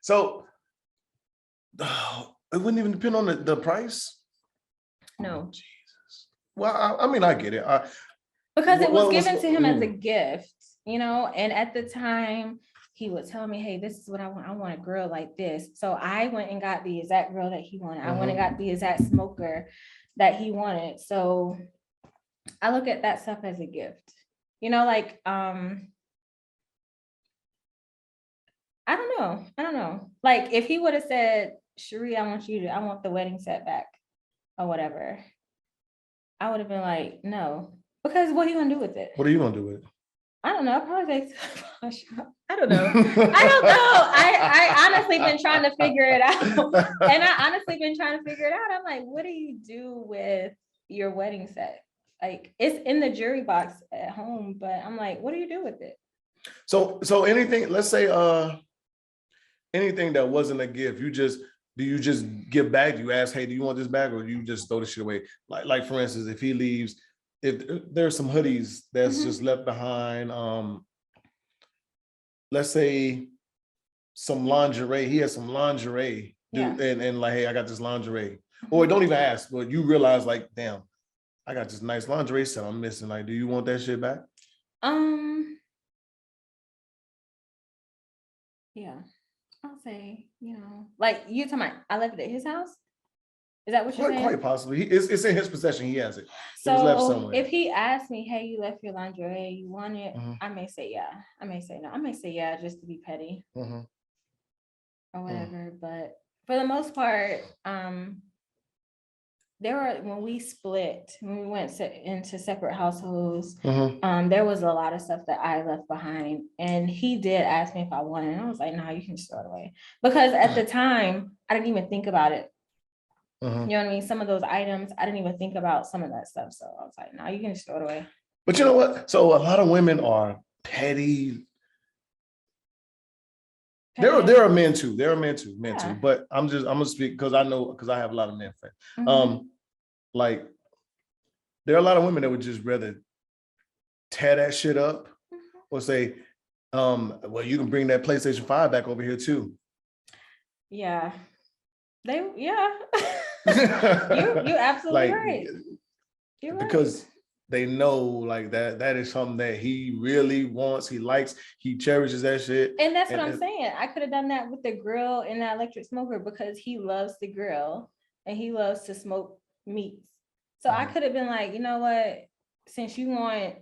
So it wouldn't even depend on the price? No. Jesus. Well, I mean, I get it. Because it was given to him as a gift. and at the time he would tell me, hey, this is what I want. I want a girl like this. So I went and got the exact girl that he wanted. I went and got the exact smoker that he wanted. So I look at that stuff as a gift, like, I don't know. Like if he would have said, Cherie, I want the wedding set back or whatever, I would have been like, no, because what are you gonna do with it? What are you gonna do with it? I don't know. I'll probably take I don't know. I honestly been trying to figure it out. And I honestly been trying to figure it out. I'm like, what do you do with your wedding set? Like it's in the jury box at home, but I'm like, what do you do with it? So anything, let's say anything that wasn't a gift, do you just give back? Do you ask, hey, do you want this back, or do you just throw the shit away? Like for instance, if he leaves, if there's some hoodies that's just left behind, let's say some lingerie, he has some lingerie, and like, hey, I got this lingerie, or don't even ask, but you realize like, damn, I got this nice lingerie set I'm missing. Like, do you want that shit back? Yeah, I'll say, like you talking about, I left it at his house. Is that what you're saying? Quite possibly. It's in his possession. He has it. So it was left somewhere. If he asked me, hey, you left your lingerie, you want it? I may say yeah. I may say no. I may say yeah, just to be petty or whatever. But for the most part, when we split, when we went into separate households, there was a lot of stuff that I left behind, and he did ask me if I wanted it, and I was like, no, you can just throw it away, because at the time I didn't even think about it. You know what I mean? Some of those items, I didn't even think about some of that stuff. So I was like, no, you can just throw it away. But you know what? So a lot of women are petty. There are men too. But I'm gonna speak because I have a lot of men friends. Like there are a lot of women that would just rather tear that shit up or say, well, you can bring that PlayStation 5 back over here too. Yeah. You're absolutely right. You're right. Because they know like that is something that he really wants, he likes, he cherishes that shit. And that's what I'm saying. I could have done that with the grill and the electric smoker because he loves the grill and he loves to smoke meats. So I could have been like, you know what, since you want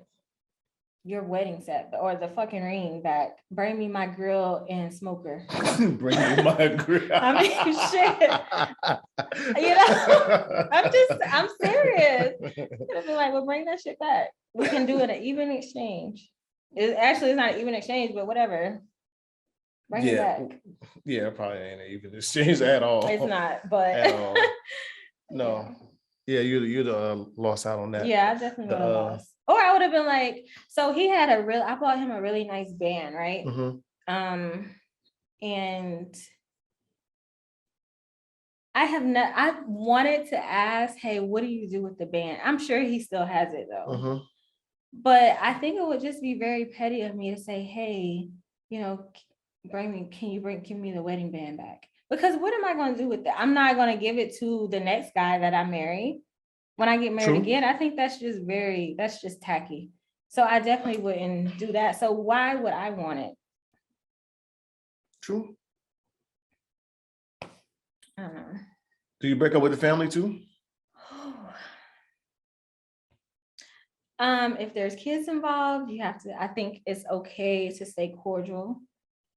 your wedding set or the fucking ring back, bring me my grill and smoker. Bring me my grill. I mean, shit. I'm serious. Could have been like, well, bring that shit back. We can do it an even exchange. It's not an even exchange, but whatever. Bring it back. Yeah, probably ain't an even exchange at all. It's not, but at all. No. Yeah, you'd lost out on that. Yeah, I definitely would have lost. Or I would have been like, so he had I bought him a really nice band, right? And I wanted to ask, hey, what do you do with the band? I'm sure he still has it though. But I think it would just be very petty of me to say, hey, give me the wedding band back? Because what am I going to do with that? I'm not going to give it to the next guy that I marry. When I get married again, I think that's just tacky. So I definitely wouldn't do that. So why would I want it? True. I don't know. Do you break up with the family too? If there's kids involved, I think it's okay to stay cordial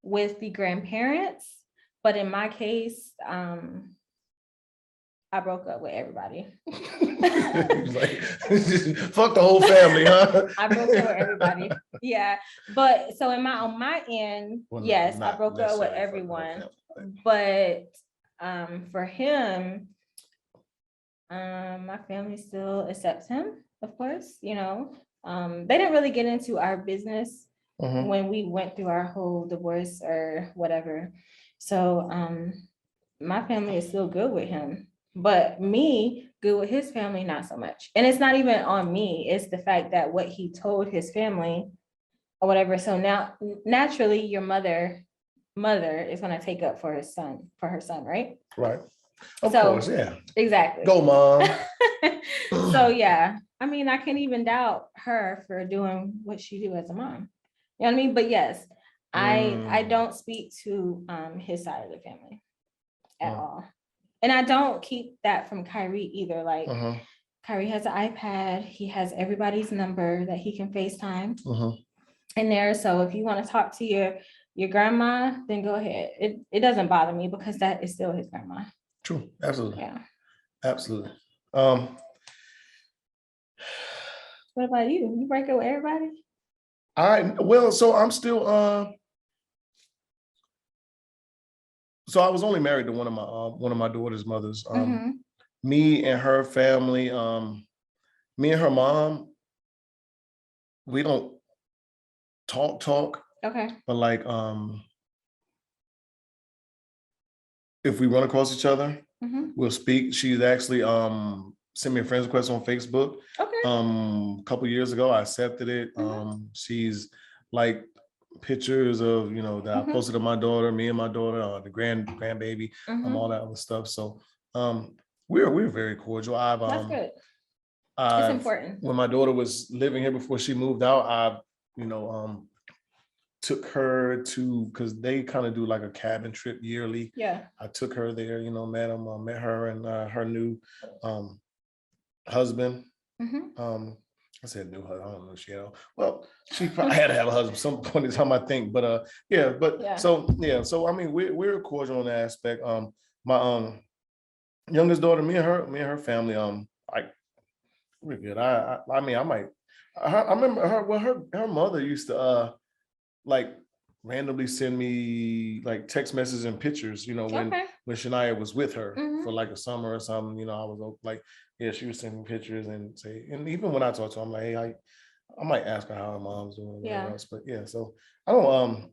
with the grandparents. But in my case, I broke up with everybody. Like, fuck the whole family, huh? I broke up with everybody. Yeah. But so on my end, yes, I broke up with everyone. But for him, my family still accepts him, of course. They didn't really get into our business when we went through our whole divorce or whatever. So my family is still good with him. But me, good with his family, not so much. And it's not even on me. It's the fact that what he told his family or whatever. So now, naturally, your mother is going to take up for her son, right? Right. Of course, yeah. Exactly. Go, mom. So, yeah. I mean, I can't even doubt her for doing what she do as a mom. You know what I mean? But yes, I Mm. don't speak to his side of the family at Mm. all. And I don't keep that from Kyrie either. Like Uh-huh. Kyrie has an iPad. He has everybody's number that he can FaceTime Uh-huh. in there. So if you want to talk to your grandma, then go ahead. It doesn't bother me because that is still his grandma. True. Absolutely. Yeah. Absolutely. What about you? You break up with everybody? So I'm still so I was only married to one of my daughter's mothers. Me and her family, me and her mom, we don't talk, Okay. but like if we run across each other, we'll speak. She's actually sent me a friend request on Facebook. Okay. A couple years ago, I accepted it. She's like pictures of that I posted of my daughter, me and my daughter, the grandbaby, all that other stuff. So we're very cordial. That's good. It's I've important. when my daughter was living here before she moved out, I took her to, because they kind of do like a cabin trip yearly. Yeah. I took her there, met her and her new husband. I said new husband. I don't know if she had. Well, she probably had to have a husband some point in time, I think. But So I mean, we're cordial on that aspect. My youngest daughter, me and her family, we're good. I mean, I might. I remember her. Well, her mother used to like randomly send me like text messages and pictures, when Shania was with her for like a summer or something, I was like, yeah, she was sending pictures and and even when I talk to her, I'm like, hey, I might ask her how her mom's doing, whatever else. But yeah, so I don't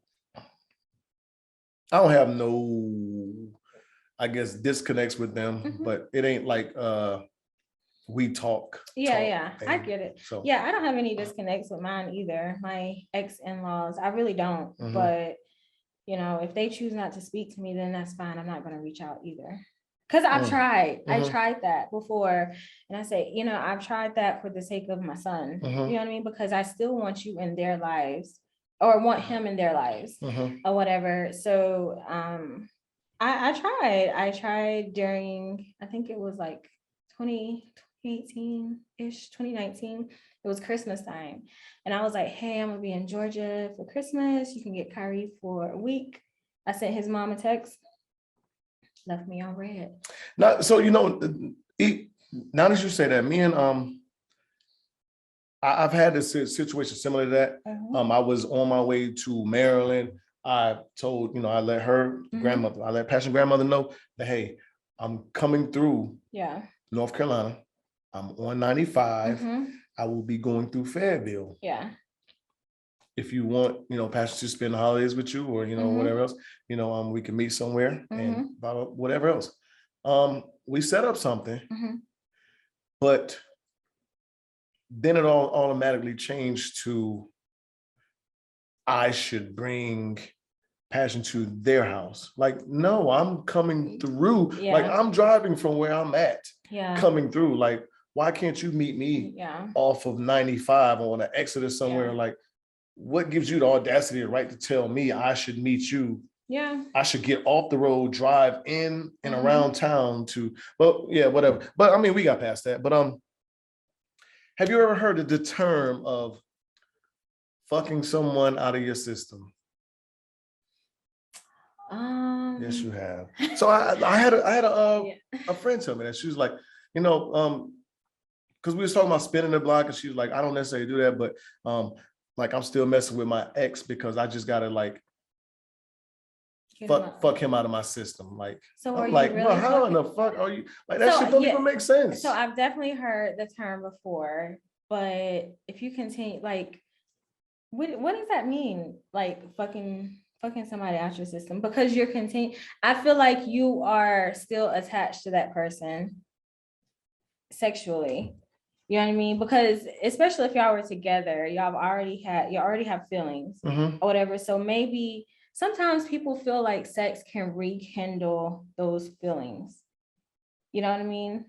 have no, I guess, disconnects with them, but it ain't like we talk. Yeah, I get it. So yeah, I don't have any disconnects with mine either. My ex-in-laws, I really don't. But if they choose not to speak to me, then that's fine. I'm not going to reach out either. Because I've tried. I tried that before. And I say, I've tried that for the sake of my son. You know what I mean? Because I still want you in their lives, or want him in their lives, or whatever. So I tried. I tried during, I think it was like 2018-ish, 2019. It was Christmas time. And I was like, hey, I'm gonna be in Georgia for Christmas. You can get Kyrie for a week. I sent his mom a text, left me on red. Now, so now that you say that, me and I've had this situation similar to that. I was on my way to Maryland. I told, I let her grandmother, I let Passion grandmother know that, hey, I'm coming through North Carolina. I'm on 95. I will be going through Fayetteville. Yeah. If you want, Passion to spend the holidays with you, or whatever else, we can meet somewhere and whatever else. We set up something, but then it all automatically changed to I should bring Passion to their house. Like, no, I'm coming through. Like, I'm driving from where I'm at, coming through. Like, why can't you meet me off of 95 on an exit somewhere? Like, what gives you the audacity, the right to tell me I should meet you? Yeah. I should get off the road, drive in and around town to, well, yeah, whatever. But I mean, we got past that. But have you ever heard of the term of fucking someone out of your system? Yes, you have. So I had a friend tell me that. She was like, because we was talking about spinning the block, and she was like, I don't necessarily do that, but like I'm still messing with my ex because I just gotta like fuck him out of my system. Like, so I'm like, really, bro, how in the fuck are you? Like, that shit don't even make sense. So I've definitely heard the term before, but if you continue, like, what does that mean? Like fucking somebody out your system because you're I feel like you are still attached to that person sexually. You know what I mean? Because especially if y'all were together, you already have feelings or whatever. So maybe sometimes people feel like sex can rekindle those feelings. You know what I mean?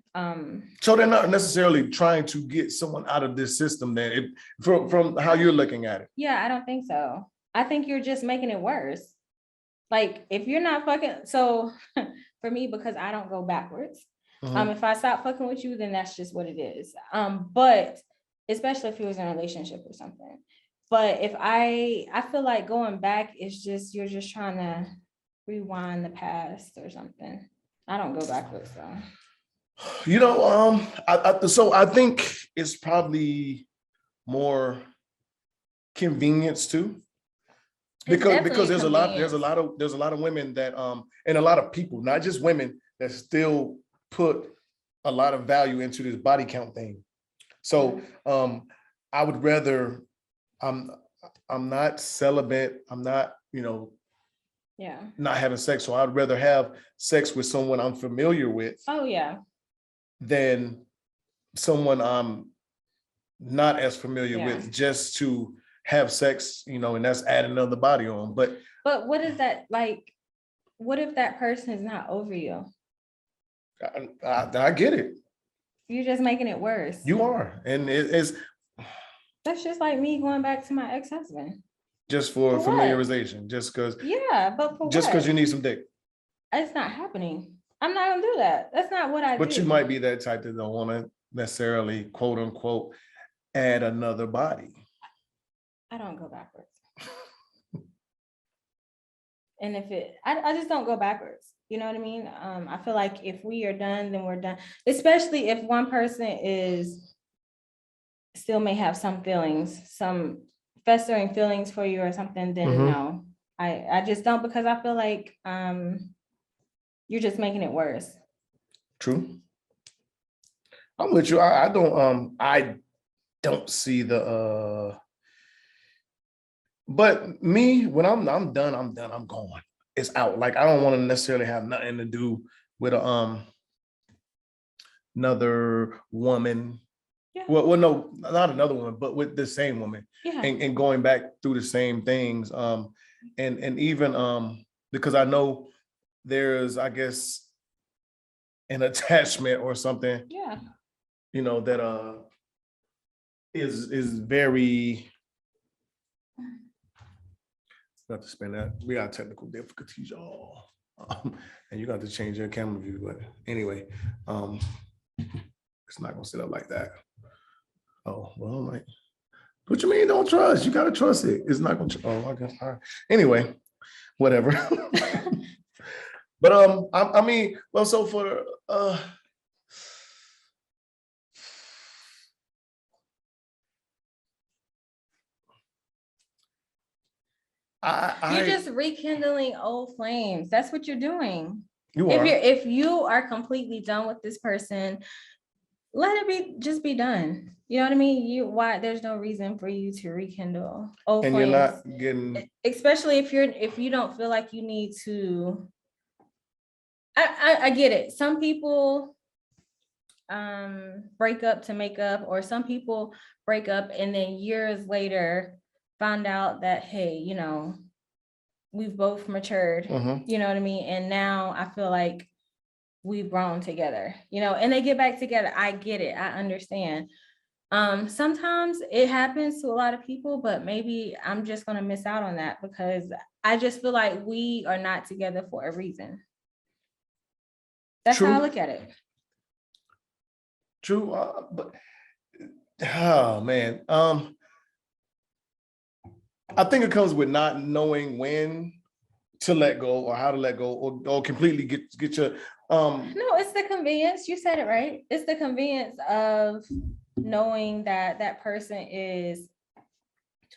So they're not necessarily trying to get someone out of this system then, from how you're looking at it. Yeah, I don't think so. I think you're just making it worse. Like if you're not fucking, so for me, because I don't go backwards. If I stop fucking with you, then that's just what it is. But especially if he was in a relationship or something. But if I feel like going back is just, you're just trying to rewind the past or something. I don't go backwards though. You know, so I think it's probably more convenience too. Because there's a lot of women that and a lot of people, not just women, that still put a lot of value into this body count thing. So I would rather, I'm not celibate, I'm not, not having sex. So I'd rather have sex with someone I'm familiar with. Oh yeah. Than someone I'm not as familiar with, just to have sex, and that's adding another body on. But what is that like? What if that person is not over you? I get it. You're just making it worse. You are, and it's that's just like me going back to my ex-husband. Just for familiarization, just because. Yeah, but for just because you need some dick. It's not happening. I'm not gonna do that. That's not what I do. But you might be that type that don't want to necessarily, quote unquote, add another body. I don't go backwards. And I just don't go backwards. You know what I mean? I feel like if we are done, then we're done. Especially if one person still may have some feelings, some festering feelings for you or something, then no. I just don't, because I feel like you're just making it worse. True. I'm with you. I don't see the but me, when I'm done, I'm going. It's out. Like I don't want to necessarily have nothing to do with another woman. Yeah. Well, no, not another one, but with the same woman. Yeah. And going back through the same things. And even because I know there's, I guess, an attachment or something. Yeah. That is very. Got to spend that. We got technical difficulties, y'all. And you got to change your camera view. But anyway, it's not gonna sit up like that. Oh, well, like, what you mean don't trust? You gotta trust it. It's not gonna. Oh, okay. All right. Anyway, whatever. But I mean, well, so for you're just rekindling old flames. That's what you're doing. You are. If you are completely done with this person, let it just be done. You know what I mean? There's no reason for you to rekindle old flames. And you're not getting, especially if you don't feel like you need to. I get it. Some people break up to make up, or some people break up and then years later found out that, hey, we've both matured, you know what I mean? And now I feel like we've grown together, and they get back together. I get it. I understand. Sometimes it happens to a lot of people, but maybe I'm just going to miss out on that because I just feel like we are not together for a reason. That's True. how I look at it. True. But, oh man. I think it comes with not knowing when to let go or how to let go or completely get your No, it's the convenience. You said it right. It's the convenience of knowing that person is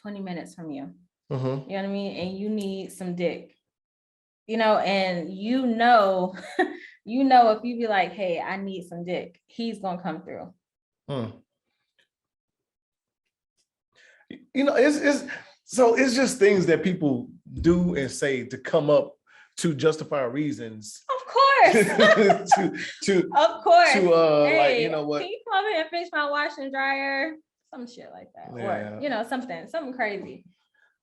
20 minutes from you. You know what I mean? And you need some dick. And if you be like, hey, I need some dick, he's gonna come through. It's just things that people do and say to come up to justify reasons. Of course. Of course. Hey, like, you know what? Can you come here and fix my wash and dryer? Some shit like that. Yeah. Or, something crazy.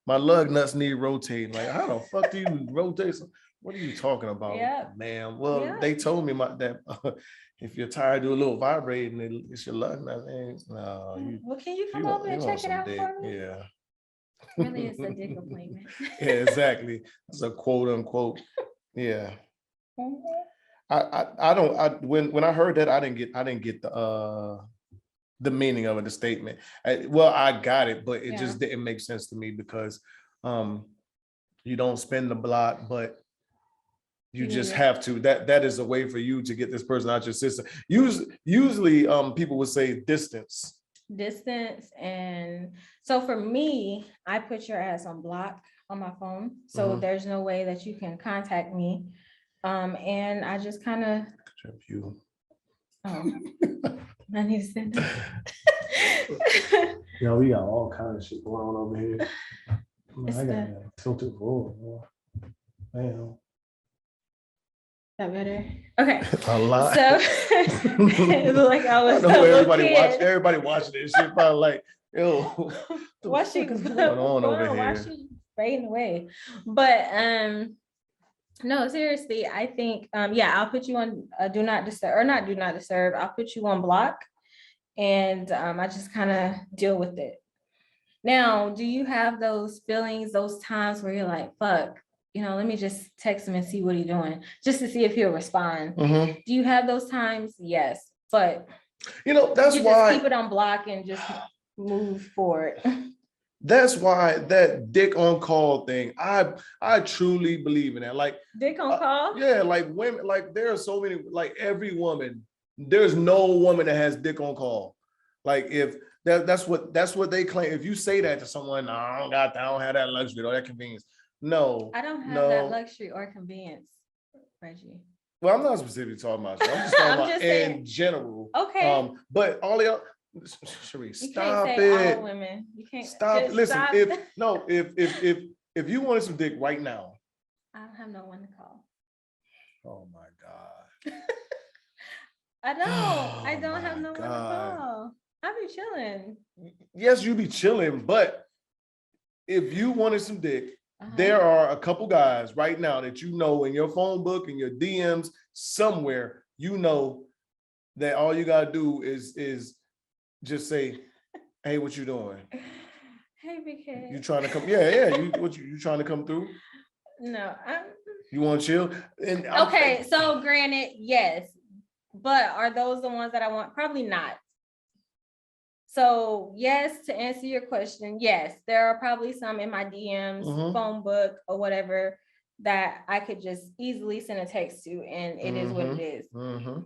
My lug nuts need rotating. Like, how the fuck do you rotate? What are you talking about, man? Well, they told me that if you're tired, do a little vibrating. It's your lug nuts. No, well, can you come over and check it out for me? Yeah. Really, it's a dick appointment. Yeah, exactly. That's a quote unquote. Yeah. When I heard that, I didn't get the meaning of it, the statement. I got it, but it just didn't make sense to me because you don't spend the block, but you just have to. That is a way for you to get this person out your system. Usually people would say distance. And so for me, I put your ass on block on my phone, so there's no way that you can contact me, and I just kind of I need to send it. Yo, we got all kinds of shit going on over here. I got a tilted roll. Damn. That better? Okay. A lot. So it looked like I was. I know everybody watching this shit probably like, yo, what's going on over here? Why she fading away? But no, seriously, I think I'll put you on do not disturb, or not do not disturb. I'll put you on block, and I just kind of deal with it. Now, do you have those feelings, those times where you're like, fuck, let me just text him and see what he's doing, just to see if he'll respond? Do you have those times? Yes, but that's you why just keep it on block and just move forward. That's why that dick on call thing, I truly believe in that. Like dick on call? Yeah, like women, like there are so many, like every woman, there's no woman that has dick on call. Like if that's what they claim. If you say that to someone, no, I don't have that luxury or that convenience. No. I don't have that luxury or convenience, Reggie. Well, I'm not specifically talking about you. I'm just talking about in general. Okay. But all the other, Cherie, stop you can't it. say all women. You can't stop. Listen, stop. if you wanted some dick right now, I don't have no one to call. Oh my God. I don't have no one to call. I be chilling. Yes, you be chilling, but if you wanted some dick, there are a couple guys right now that in your phone book, in your DMs, somewhere, that all you gotta do is just say, hey, what you doing? Hey, big head. You trying to come? Yeah. You trying to come through? No, you want to chill? Okay, so granted, yes, but are those the ones that I want? Probably not. So yes, to answer your question, yes, there are probably some in my DMs, phone book, or whatever that I could just easily send a text to, and it is what it is.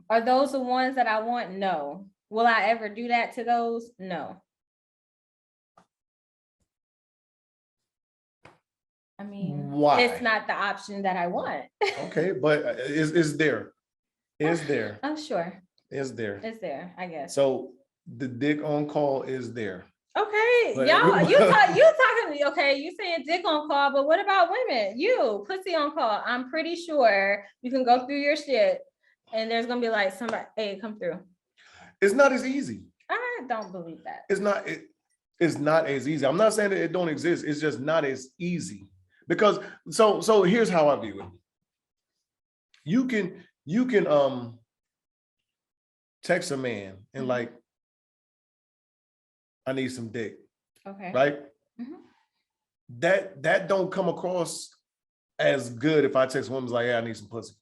Are those the ones that I want? No. Will I ever do that to those? No. I mean, why? It's not the option that I want. Okay, but is there? Is there? Oh, sure. Is there? It's there, I guess. So the dick on call is there. Okay, but y'all, you talking, okay, you saying dick on call, but what about women? You, pussy on call. I'm pretty sure you can go through your shit and there's gonna be like somebody, hey, come through. It's not as easy. I don't believe that. It's not as easy. I'm not saying that it don't exist. It's just not as easy. Because so here's how I view it. You can text a man and like, I need some dick. Okay. Right? That don't come across as good if I text women like, yeah, I need some pussy.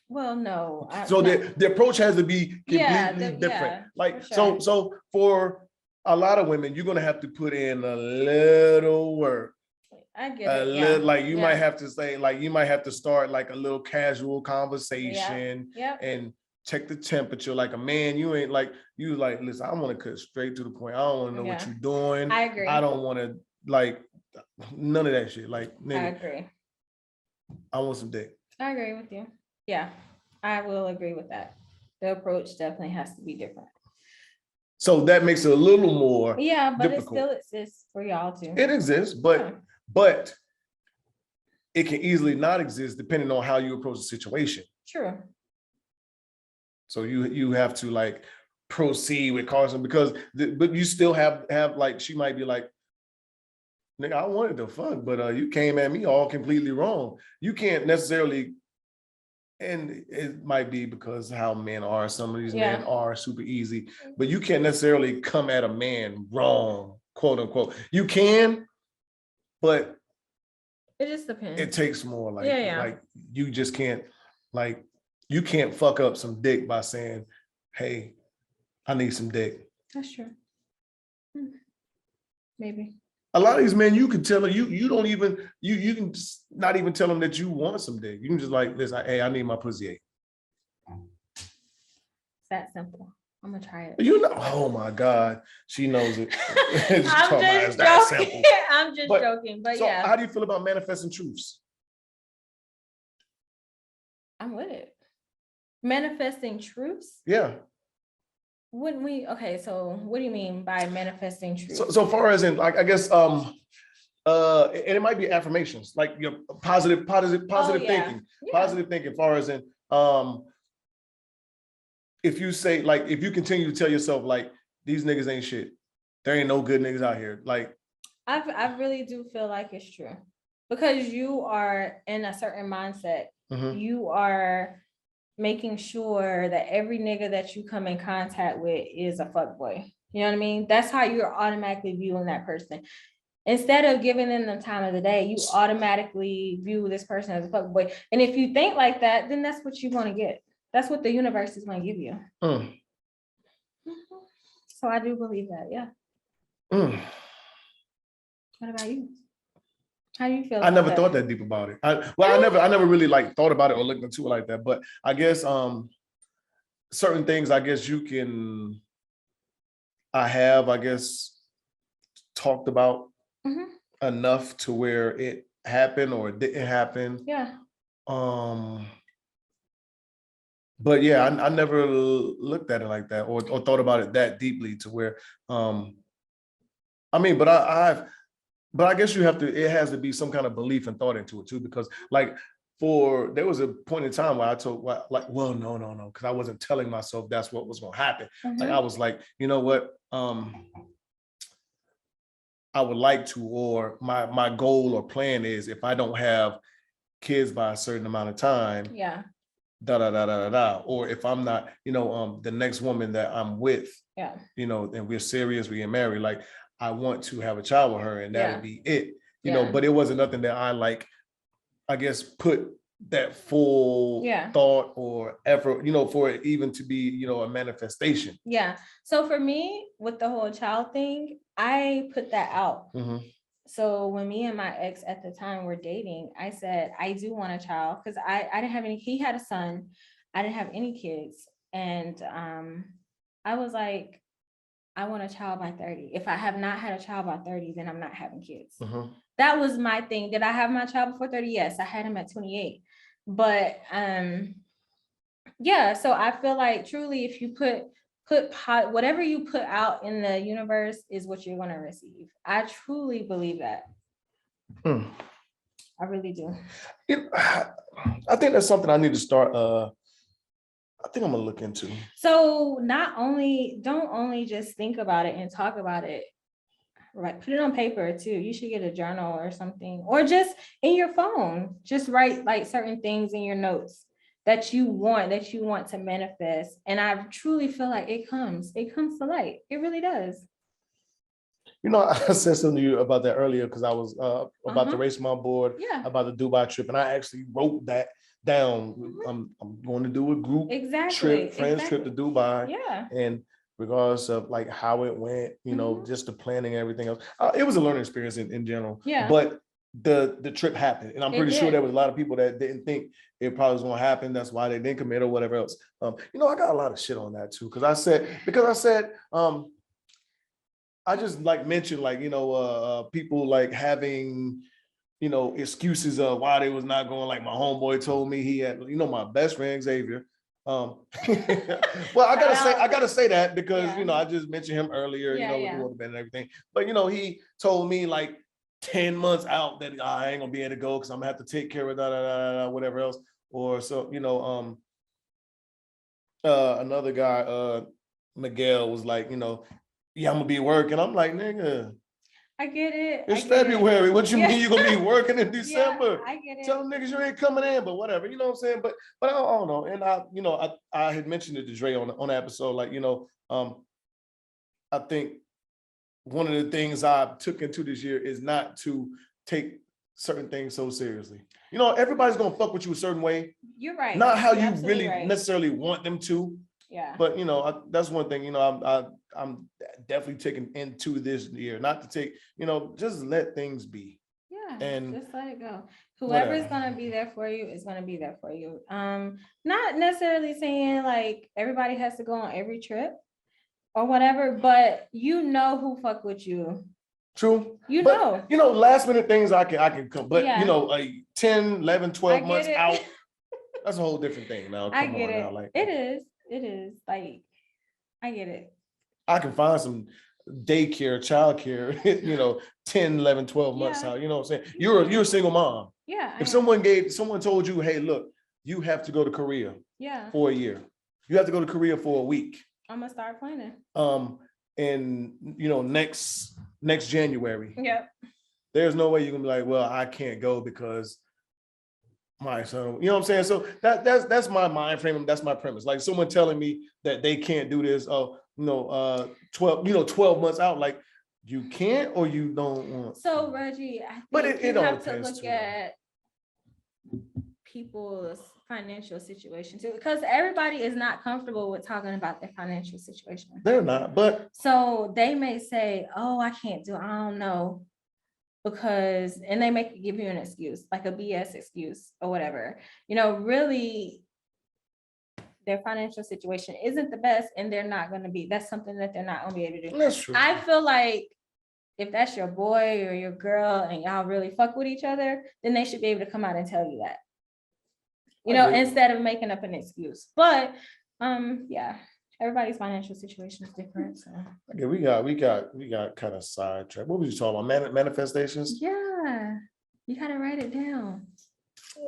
Well, no. The approach has to be completely different. Yeah, like sure. so for a lot of women, you're gonna have to put in a little work. I get it. Like you might have to say, like you might have to start like a little casual conversation and check the temperature. Like a man, you ain't like, you like, listen, I want to cut straight to the point. I don't want to know what you're doing. I agree. I don't want to like none of that shit. Like, nigga, I agree. I want some dick. I agree with you. Yeah, I will agree with that. The approach definitely has to be different. So that makes it a little more but difficult. It still exists for y'all too. It exists, but it can easily not exist depending on how you approach the situation. True. So you have to like proceed with caution because but you still have like, she might be like, nigga, I wanted to fuck, but you came at me all completely wrong. You can't necessarily, and it might be because how men are. Some of these men are super easy, but you can't necessarily come at a man wrong, quote unquote. You can, but it just depends. it takes more. Like you just can't, like you can't fuck up some dick by saying, "Hey, I need some dick." That's true. Maybe. A lot of these men, you can tell them you don't even you can just not even tell them that you want some dick. You can just like this. Hey, I need my pussy ate. It's that simple. I'm gonna try it. You know, oh my God, she knows it. I'm just joking. I'm just joking. But so how do you feel about manifesting truths? I'm with it. Manifesting truths? Yeah. Wouldn't we? Okay, so what do you mean by manifesting truth? So far as in, like, I guess, and it might be affirmations, like your positive thinking, positive thinking. Far as in, if you say, like, if you continue to tell yourself, like, these niggas ain't shit, there ain't no good niggas out here. Like, I really do feel like it's true because you are in a certain mindset. You are making sure that every nigga that you come in contact with is a fuckboy. You know what I mean? That's how you're automatically viewing that person. Instead of giving them the time of the day, you automatically view this person as a fuckboy. And if you think like that, then that's what you want to get. That's what the universe is going to give you. So I do believe that, yeah. What about you? How do you feel? I never thought that deep about it. I never really like thought about it or looked into it like that. But I guess certain things, I guess I have talked about enough to where it happened or it didn't happen. Yeah. But yeah, I never looked at it like that or thought about it that deeply to where I mean, but I guess it has to be some kind of belief and thought into it too, because like there was a point in time where I told no, because I wasn't telling myself that's what was gonna happen. Like I was like, you know what? I would like to, or my goal or plan is if I don't have kids by a certain amount of time, or if I'm not, the next woman that I'm with, and we're serious, we get married, like I want to have a child with her and that'd be it, but it wasn't nothing that I like, I guess, put that full thought or effort, for it even to be, a manifestation. Yeah. So for me, with the whole child thing, I put that out. So when me and my ex at the time were dating, I said, I do want a child because I didn't have any, he had a son. I didn't have any kids. And I was like, I want a child by 30. If I have not had a child by 30, then I'm not having kids. That was my thing. Did I have my child before 30? Yes, I had him at 28. But yeah, so I feel like truly if you put whatever you put out in the universe is what you're going to receive. I truly believe that. I really do. I think that's something I need to start. I think I'm gonna look into. So don't only just think about it and talk about it, right? Put it on paper too. You should get a journal or something, or just in your phone, just write like certain things in your notes that you want to manifest. And I truly feel like it comes to light. It really does. I said something to you about that earlier because I was about to race my board, about the Dubai trip, and I actually wrote that down. I'm going to do a group trip, friends trip to Dubai. And regardless of like how it went, just the planning and everything else, it was a learning experience in general. But the trip happened, and I'm pretty sure there was a lot of people that didn't think it probably was going to happen. That's why they didn't commit or whatever else. I got a lot of shit on that too because I said I just like mentioned like people like having excuses of why they was not going. Like my homeboy told me he had my best friend Xavier. Well, I gotta say that because I just mentioned him earlier. With the band and everything. But he told me like 10 months out that I ain't gonna be able to go because I'm gonna have to take care of whatever else. Or so another guy Miguel was like yeah, I'm gonna be working. I'm like, nigga. I get it. It's I get February. What you Yeah. mean you're gonna be working in December? Yeah, I get it. Tell them niggas you ain't coming in, but whatever. You know what I'm saying? But I don't know. And I had mentioned it to Dre on the episode, like, I think one of the things I took into this year is not to take certain things so seriously. Everybody's gonna fuck with you a certain way, You're right. not how You're you absolutely really right. necessarily want them to. Yeah. But that's one thing. I'm definitely taking into this year, not to take. Just let things be. Yeah, And just let it go. Whoever's gonna be there for you is gonna be there for you. Not necessarily saying like everybody has to go on every trip or whatever, but who fuck with you. True. But, last minute things I can come. But Yeah. 10, 11, 12 months it. out, that's a whole different thing now. I Come get on it. now. Like It is. Like, I get it. I can find some daycare, childcare, 10, 11, 12 months Yeah. out. You know what I'm saying? You're a single mom. Yeah. If someone told you, hey, look, you have to go to Korea for a year. You have to go to Korea for a week. I'm gonna start planning. And next January. Yep. There's no way you can be like, well, I can't go because my son, you know what I'm saying? So that's my mind frame. That's my premise. Like someone telling me that they can't do this. 12 months out. Like you can't or you don't want. So Reggie, I think But it you all have to depends look too, at people's financial situation too, because everybody is not comfortable with talking about their financial situation. They're not, but so they may say, "Oh, I can't do. I don't know." Because, and they may give you an excuse, like a BS excuse or whatever, really their financial situation isn't the best and that's something that they're not going to be able to do. that's true. I feel like if that's your boy or your girl and y'all really fuck with each other, then they should be able to come out and tell you that, instead of making up an excuse. But, yeah. Everybody's financial situation is different. So Okay, we got kind of sidetracked. What was you talking about? Manifestations? yeah, you gotta write it down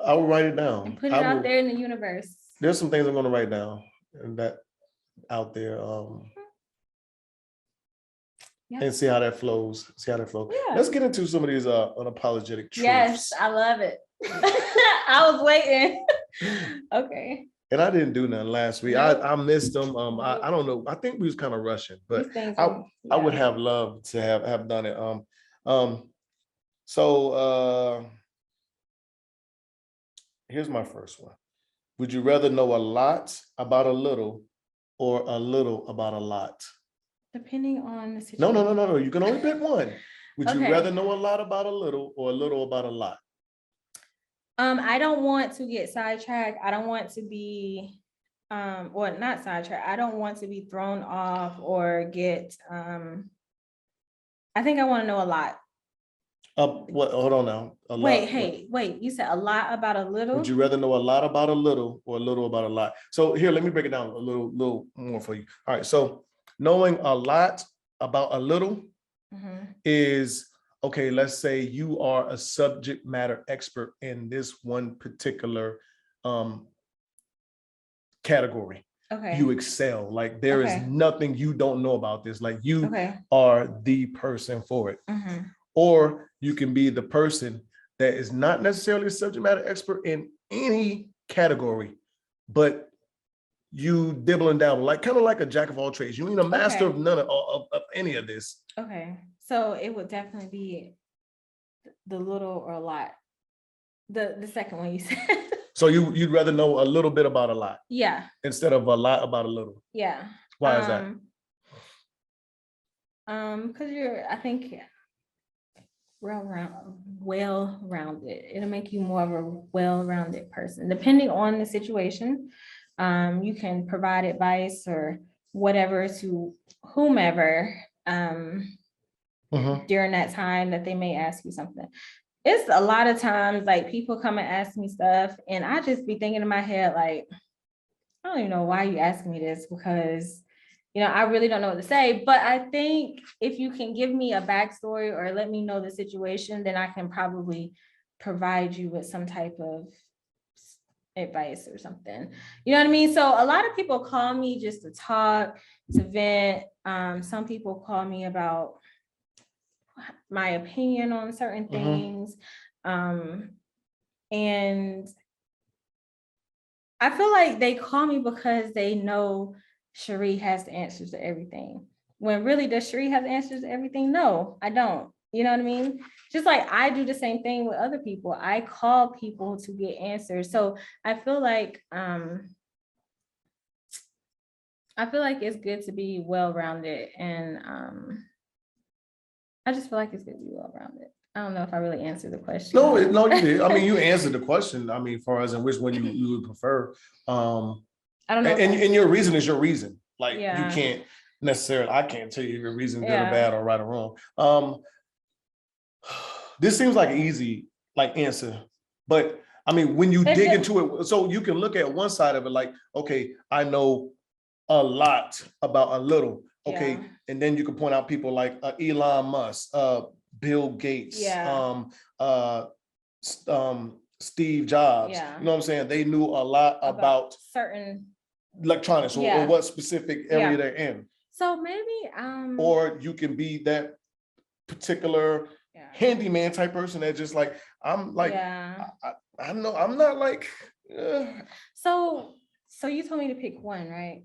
I will write it down. and put it out there in the universe. There's some things I'm gonna write down and that out there. Yeah. And see how that flows. Yeah. Let's get into some of these unapologetic truths. Yes, I love it. I was waiting. Okay. And I didn't do nothing last week. Nope. I missed them. I don't know. I think we was kind of rushing, but I would have loved to have done it. So here's my first one. Would you rather know a lot about a little or a little about a lot? Depending on the situation. No. You can only pick one. Would you Okay. rather know a lot about a little or a little about a lot? I don't want to get sidetracked. I don't want to be, or not sidetracked. I don't want to be thrown off or get, I think I want to know a lot. What? Hold on now. Wait. You said a lot about a little? Would you rather know a lot about a little or a little about a lot? So here, let me break it down a little more for you. All right. So knowing a lot about a little is, okay, let's say you are a subject matter expert in this one particular category. Okay. You excel. Like there is nothing you don't know about this. Like you Okay. are the person for it. Or you can be the person that is not necessarily a subject matter expert in any category, but you dibble and dabble, like kind of like a jack of all trades. You ain't a master of none of any of this. Okay. So it would definitely be the little or a lot. The second one you said. So you'd rather know a little bit about a lot. Yeah. Instead of a lot about a little. Yeah. Why is that? Because I think well-rounded. It'll make you more of a well-rounded person. Depending on the situation, you can provide advice or whatever to whomever during that time that they may ask you something. It's a lot of times like people come and ask me stuff and I just be thinking in my head like, I don't even know why you asking me this because I really don't know what to say, but I think if you can give me a backstory or let me know the situation, then I can probably provide you with some type of advice or something. You know what I mean? So a lot of people call me just to talk, to vent. Some people call me about, my opinion on certain things. And I feel like they call me because they know Cherie has the answers to everything. When really, does Cherie have the answers to everything? No, I don't. You know what I mean? Just like I do the same thing with other people. I call people to get answers. So I feel like it's good to be well-rounded, and I just feel like it's good to be well-rounded. I don't know if I really answered the question. No, you did. I mean, you answered the question. I mean, far as in which one you would prefer. I don't know. And your reason is your reason. Like Yeah. you can't necessarily, I can't tell you your reason, good or Yeah. bad or right or wrong. This seems like an easy answer, but I mean, when you dig into it, so you can look at one side of it, like, okay, I know a lot about a little, okay, Yeah. and then you can point out people like Elon Musk, Bill Gates, Yeah. Steve Jobs. Yeah. You know what I'm saying? They knew a lot about certain electronics or what specific area they're in. So maybe or you can be that particular handyman type person that just like, I'm like, I know I'm not like So you told me to pick one, right?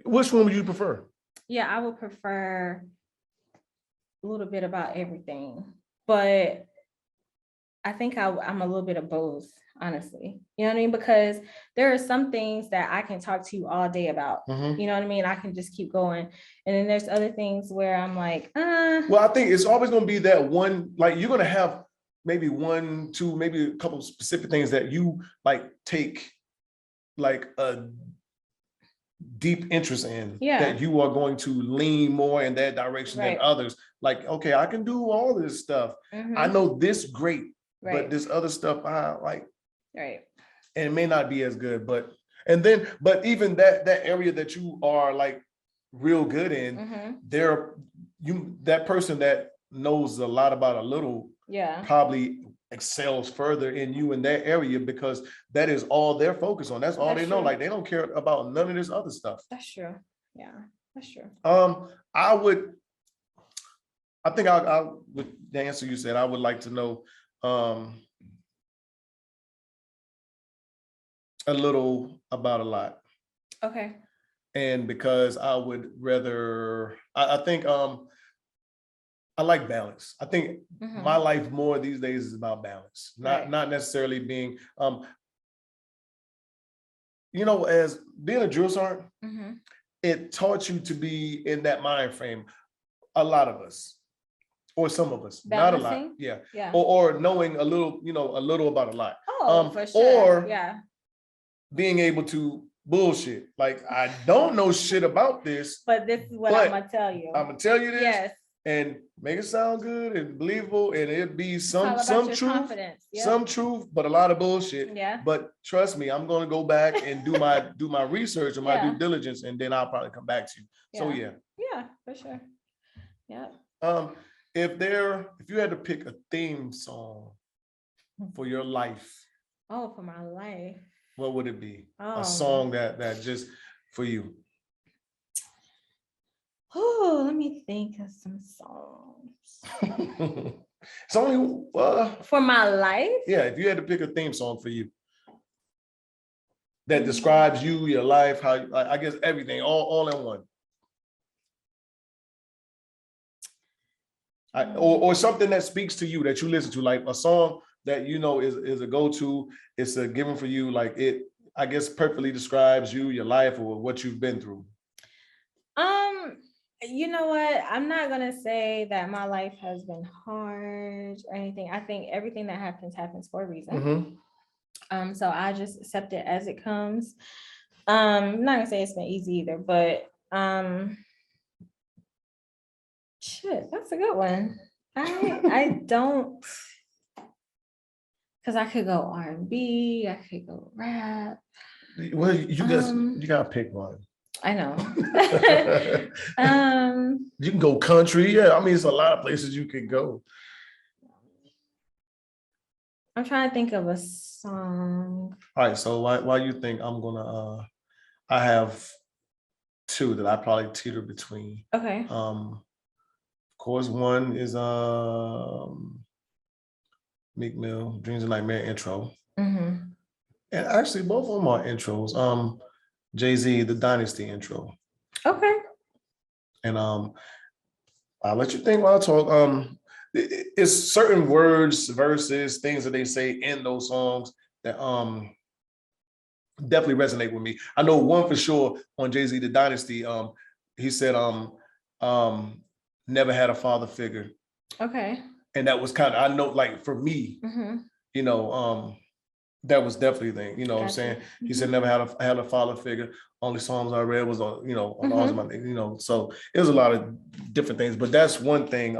Which one would you prefer? Yeah, I would prefer a little bit about everything, but I think I'm a little bit of both, honestly. You know what I mean? Because there are some things that I can talk to you all day about. You know what I mean? I can just keep going. And then there's other things where I'm like, Well, I think it's always going to be that one, like you're going to have maybe one, two, maybe a couple of specific things that you like take like a deep interest in, that you are going to lean more in that direction than others. Like, okay, I can do all this stuff. I know this great, but this other stuff I like. Right. And it may not be as good, but even that area that you are like real good in, that person that knows a lot about a little probably excels further in you in that area, because that is all they're focused on. That's all they know. Like they don't care about none of this other stuff. That's true. Yeah, that's true. I think I'll with the answer you said, I would like to know a little about a lot. Okay. And because I would rather, I think I like balance. I think my life more these days is about balance, not necessarily being as being a drill sergeant, it taught you to be in that mind frame. A lot of us, or some of us, balancing? Not a lot, yeah. Or knowing a little, a little about a lot. For sure. Or being able to bullshit. Like, I don't know shit about this, but this is what I'm gonna tell you. I'm gonna tell you this, and make it sound good and believable, and it'd be some truth, some truth, but a lot of bullshit. Yeah. But trust me, I'm gonna go back and do my research and my due diligence, and then I'll probably come back to you. So yeah, for sure. Yeah. If you had to pick a theme song for your life. Oh, for my life. What would it be? A song that just for you. Oh, let me think of some songs. It's only for my life. Yeah, if you had to pick a theme song for you that describes you, your life, how I guess everything, all in one. Or something that speaks to you, that you listen to, like a song that is a go-to, it's a given for you, like it, I guess, perfectly describes you, your life, or what you've been through. You know what? I'm not gonna say that my life has been hard or anything. I think everything that happens for a reason. So I just accept it as it comes. I'm not gonna say it's been easy either, but shit, that's a good one. I don't, because I could go R&B, I could go rap. Well, you gotta pick one. I know. You can go country. Yeah, I mean, it's a lot of places you can go. I'm trying to think of a song. All right, so while you think, I'm gonna I have two that I probably teeter between. Okay. Of course, one is Meek Mill, Dreams of Nightmare intro. Mm-hmm. And actually both of them are intros. Jay-Z, the Dynasty intro. Okay. And I'll let you think while I talk. It's certain words, verses, things that they say in those songs that definitely resonate with me. I know one for sure on Jay-Z, the Dynasty. He said never had a father figure. Okay. And that was kind of, I know, like for me, Mm-hmm. you know, that was definitely the thing, you know what I'm saying? He said never had a father figure. Only songs I read was on, on all my, so it was a lot of different things, but that's one thing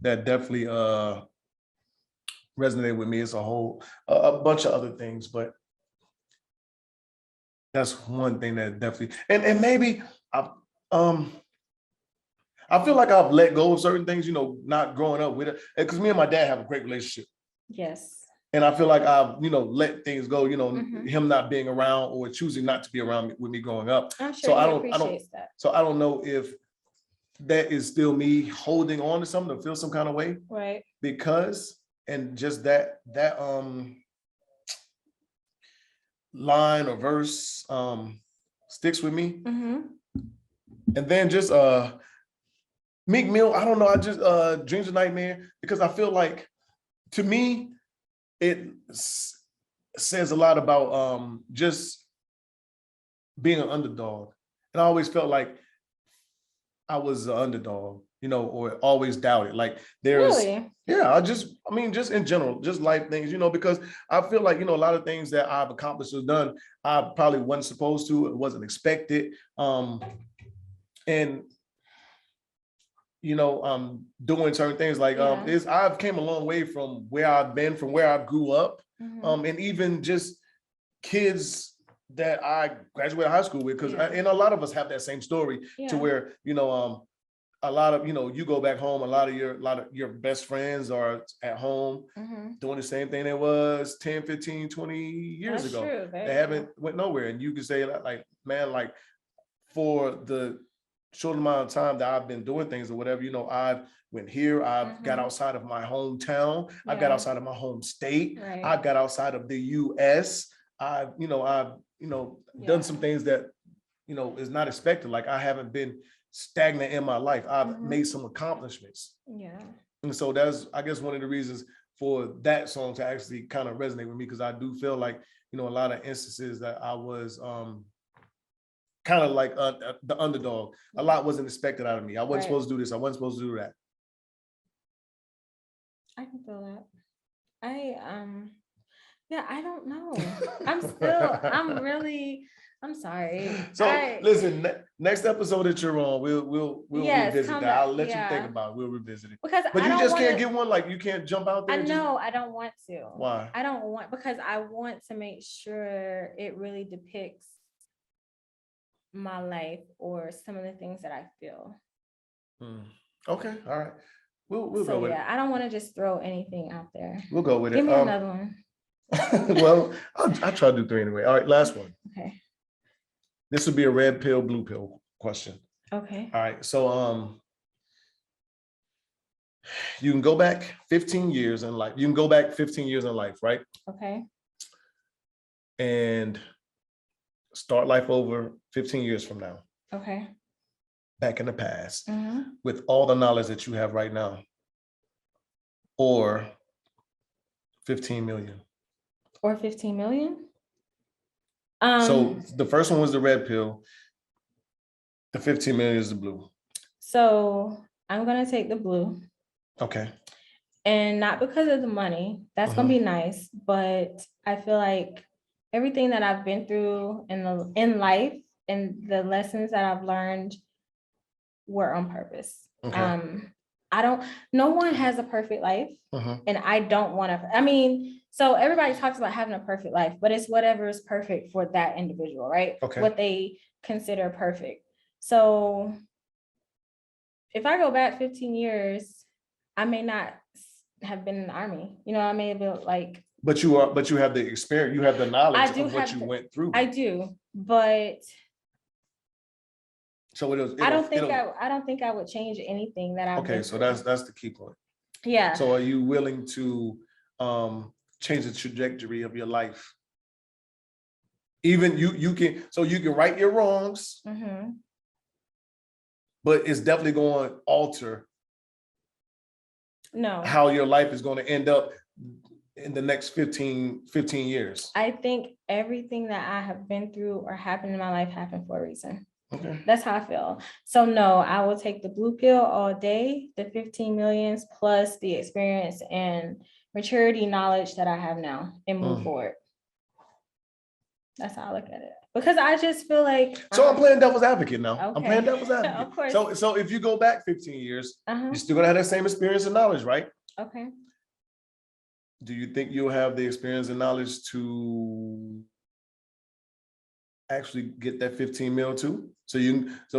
that definitely resonated with me. It's a bunch of other things, but that's one thing that definitely, and maybe I feel like I've let go of certain things, not growing up with it, because me and my dad have a great relationship. Yes. And I feel like I've, let things go, him not being around or choosing not to be around with me growing up. I'm sure he appreciates that. So I don't know if that is still me holding on to something to feel some kind of way. Right. Because, and just that line or verse sticks with me. Mm-hmm. And then just Meek Mill, I don't know, I just Dreams of Nightmare, because I feel like, to me, it says a lot about just being an underdog. And I always felt like I was an underdog, or always doubted. Like Really? Yeah, just in general, just life things, because I feel like, a lot of things that I've accomplished or done, I probably wasn't supposed to, it wasn't expected. And doing certain things like I've came a long way from where I've been, from where I grew up, and even just kids that I graduated high school with, because and a lot of us have that same story to where a lot of you go back home, a lot of your best friends are at home doing the same thing that was 10, 15, 20 years ago. True. They haven't went nowhere, and you can say like, man, like for the short amount of time that I've been doing things or whatever, I've went here, I've got outside of my hometown, I've got outside of my home state, I've got outside of the US, I've done some things that, is not expected. Like I haven't been stagnant in my life. I've made some accomplishments. Yeah. And so that's, I guess, one of the reasons for that song to actually kind of resonate with me, because I do feel like, a lot of instances that I was kind of like the underdog. A lot wasn't expected out of me. I wasn't supposed to do this. I wasn't supposed to do that. I can feel that. I don't know. I'm sorry. So listen, next episode that you're on, we'll revisit that. I'll let you think about it. We'll revisit it. But you just can't get one, like you can't jump out there. I know, I don't want to. Why? Because I want to make sure it really depicts my life or some of the things that I feel. Okay, all right. We'll go with it. I don't want to just throw anything out there. We'll go with it. Give me another one. Well, I'll try to do 3 anyway. All right, last one. Okay. This would be a red pill, blue pill question. Okay. All right. So you can go back 15 years in life. You can go back 15 years in life, right? Okay. And start life over 15 years from now. Okay. Back in the past, with all the knowledge that you have right now. Or 15 million. Or 15 million? So the first one was the red pill. The 15 million is the blue. So I'm going to take the blue. Okay. And not because of the money. That's going to be nice. But I feel like everything that I've been through in life and the lessons that I've learned were on purpose. Okay. No one has a perfect life. And I don't want to, so everybody talks about having a perfect life, but it's whatever is perfect for that individual, right? Okay. What they consider perfect. So if I go back 15 years, I may not have been in the army. I may have been like. But you have the experience, you have the knowledge of what you went through. I do, but. So I don't think I would change anything that I've okay, been so through. that's the key point. Yeah. So are you willing to change the trajectory of your life? Even you can right your wrongs, but it's definitely going to alter how your life is going to end up in the next 15 years. I think everything that I have been through or happened in my life happened for a reason. Okay. That's how I feel. So no, I will take the blue pill all day, the 15 millions plus the experience and maturity knowledge that I have now and move forward. That's how I look at it. Because I just feel like I'm playing devil's advocate now. Okay. I'm playing devil's advocate. Of course. So if you go back 15 years, you're still gonna have that same experience and knowledge, right? Okay. Do you think you'll have the experience and knowledge to actually get that 15 mil too? So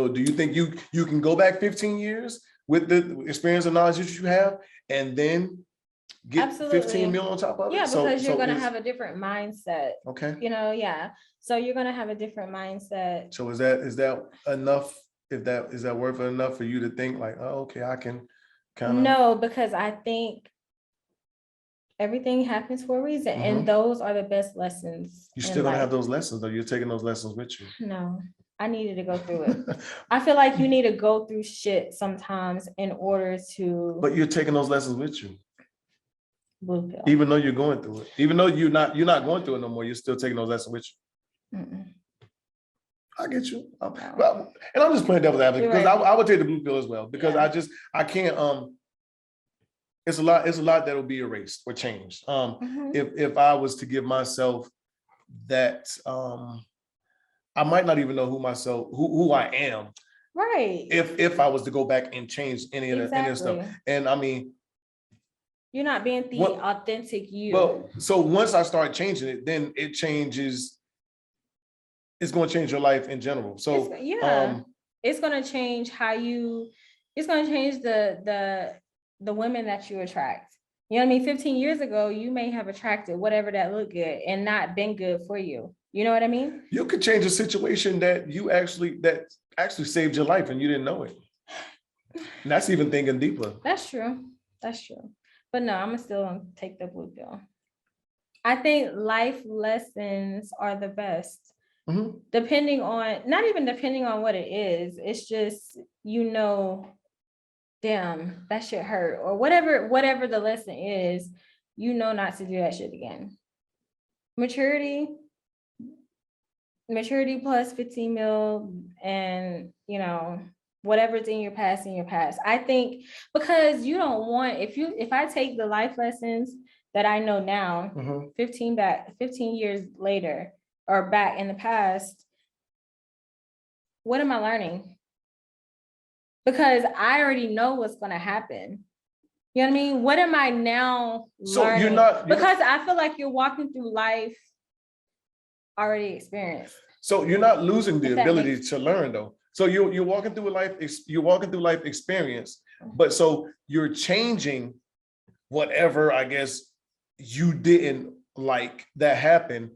do you think you can go back 15 years with the experience and knowledge that you have and then get Absolutely. 15 mil on top of it? Yeah, because you're gonna have a different mindset. Okay. Yeah. So you're gonna have a different mindset. So is that enough? Is that worth it enough for you to think like, oh, okay, I can kind of? No, because I think everything happens for a reason, and those are the best lessons. You're still gonna have those lessons, though. You're taking those lessons with you. No, I needed to go through it. I feel like you need to go through shit sometimes in order to. But you're taking those lessons with you. Blue pill. Even though you're going through it, even though you're not going through it no more, you're still taking those lessons with you. I get you. Well, and I'm just playing devil's advocate because I would take the blue pill as well because I can't. It's a lot that'll be erased or changed. If I was to give myself that, I might not even know who I am. Right. If I was to go back and change any of the stuff, and I mean, you're not being the authentic you. Well, so once I start changing it, then it changes. It's going to change your life in general. So it's going to change how you. It's going to change the women that you attract. You know what I mean? 15 years ago, you may have attracted whatever that looked good and not been good for you. You know what I mean? You could change a situation that actually saved your life and you didn't know it. And that's even thinking deeper. That's true. But no, I'm still take the blue pill. I think life lessons are the best. Depending on, not even depending on what it is, it's just, damn, that shit hurt, or whatever the lesson is, not to do that shit again. Maturity plus 15 mil and, whatever's in your past, I think, because you don't want, if I take the life lessons that I know now, 15 years later, or back in the past, what am I learning? Because I already know what's going to happen. You know what I mean? What am I now learning? Because I feel like you're walking through life already experienced. So you're not losing the ability to learn, though. So you're walking through life experience, but so you're changing whatever, I guess, you didn't like that happened.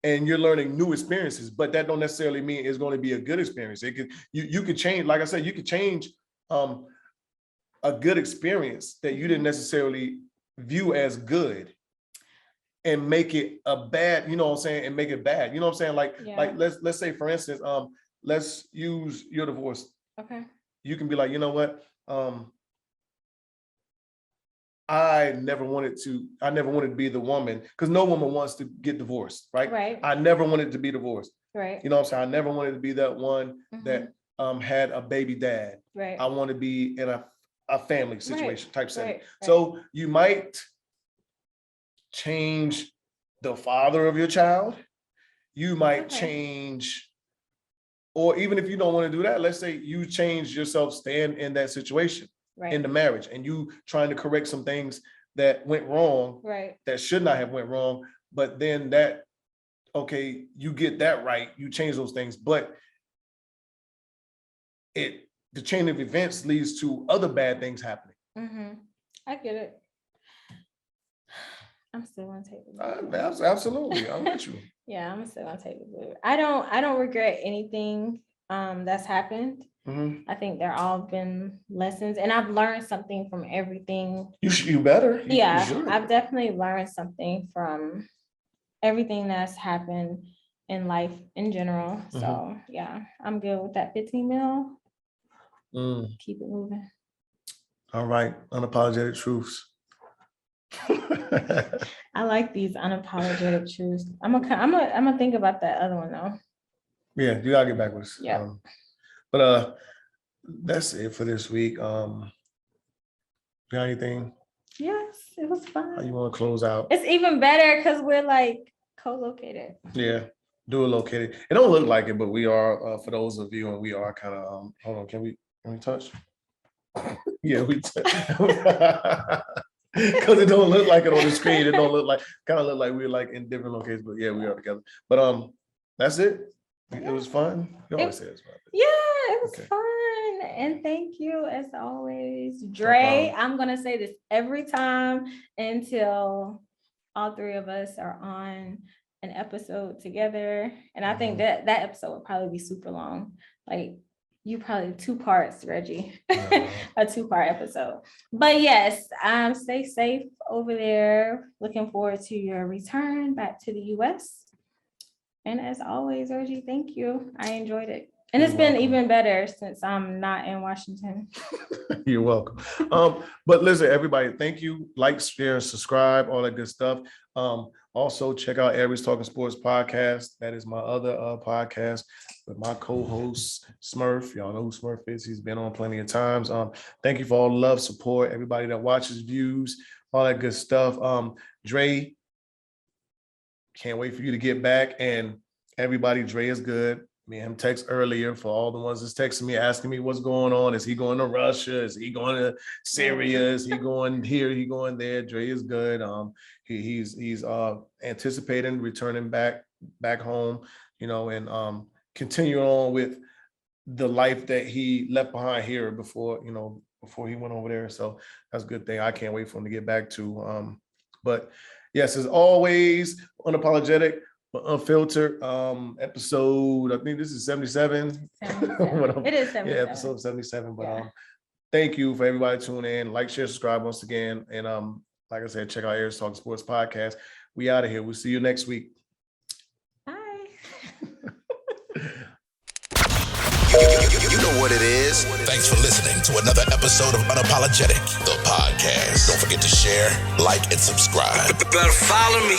And you're learning new experiences, but that don't necessarily mean it's going to be a good experience. You could change, like I said, you could change a good experience that you didn't necessarily view as good and make it a bad, you know what I'm saying, and make it bad. You know what I'm saying? Like let's say, for instance, let's use your divorce. Okay. You can be like, you know what? I never wanted to be the woman, because no woman wants to get divorced, right? Right. I never wanted to be divorced. Right. You know what I'm saying? I never wanted to be that one that had a baby dad. Right. I want to be in a family situation type setting. Right. So you might change the father of your child. You might change, or even if you don't want to do that, let's say you change yourself staying in that situation. Right. In the marriage, and you trying to correct some things that went wrong, that should not have went wrong, but then you get that right, you change those things, but the chain of events leads to other bad things happening. I get it. I'm still gonna take it. Absolutely, I'm with you. Yeah, I'm still gonna take it. I don't regret anything that's happened. I think they're all been lessons, and I've learned something from everything. You better. You should. I've definitely learned something from everything that's happened in life in general. So yeah, I'm good with that 15 mil. Keep it moving. All right, unapologetic truths. I like these unapologetic truths. I'm gonna think about that other one though. Yeah, you gotta get back with us. Yeah. But that's it for this week. You got anything? Yes, it was fun. How you want to close out? It's even better because we're like co-located. Yeah, dual located. It don't look like it, but we are. For those of you, and we are kind of. Hold on, can we touch? Yeah, we touch. Because it don't look like it on the screen. It don't look like. Kind of look like we're like in different locations, but yeah, we are together. But that's it. It was fun. You always say it's fun. Yeah, it was fun. And thank you as always, Dre. I'm gonna say this every time until all three of us are on an episode together. And I think that episode would probably be super long. Like you probably 2 parts, Reggie. A 2-part episode. But yes, stay safe over there. Looking forward to your return back to the US. And as always, Reggie, thank you. I enjoyed it. And it's been even better since I'm not in Washington. You're welcome. But listen, everybody, thank you. Like, share, subscribe, all that good stuff. Also, check out Aries Talking Sports podcast. That is my other podcast with my co-host, Smurf. Y'all know who Smurf is. He's been on plenty of times. Thank you for all the love, support, everybody that watches, views, all that good stuff. Dre, can't wait for you to get back. And everybody, Dre is good. Me and him text earlier for all the ones that's texting me, asking me what's going on. Is he going to Russia? Is he going to Syria? Is he going here? He going there? Dre is good. He's anticipating returning back home, you know, and continuing on with the life that he left behind here before he went over there. So that's a good thing. I can't wait for him to get back to. But yes, as always, unapologetic. Unfiltered episode. I think this is 77. It is 77. Yeah, episode 77. But thank you for everybody tuning in. Like, share, subscribe once again. And like I said, check out Aries Talking Sports podcast. We out of here. We'll see you next week. Bye. You know what it is. Thanks for listening to another episode of Unapologetic, the podcast. Don't forget to share, like, and subscribe. Better follow me.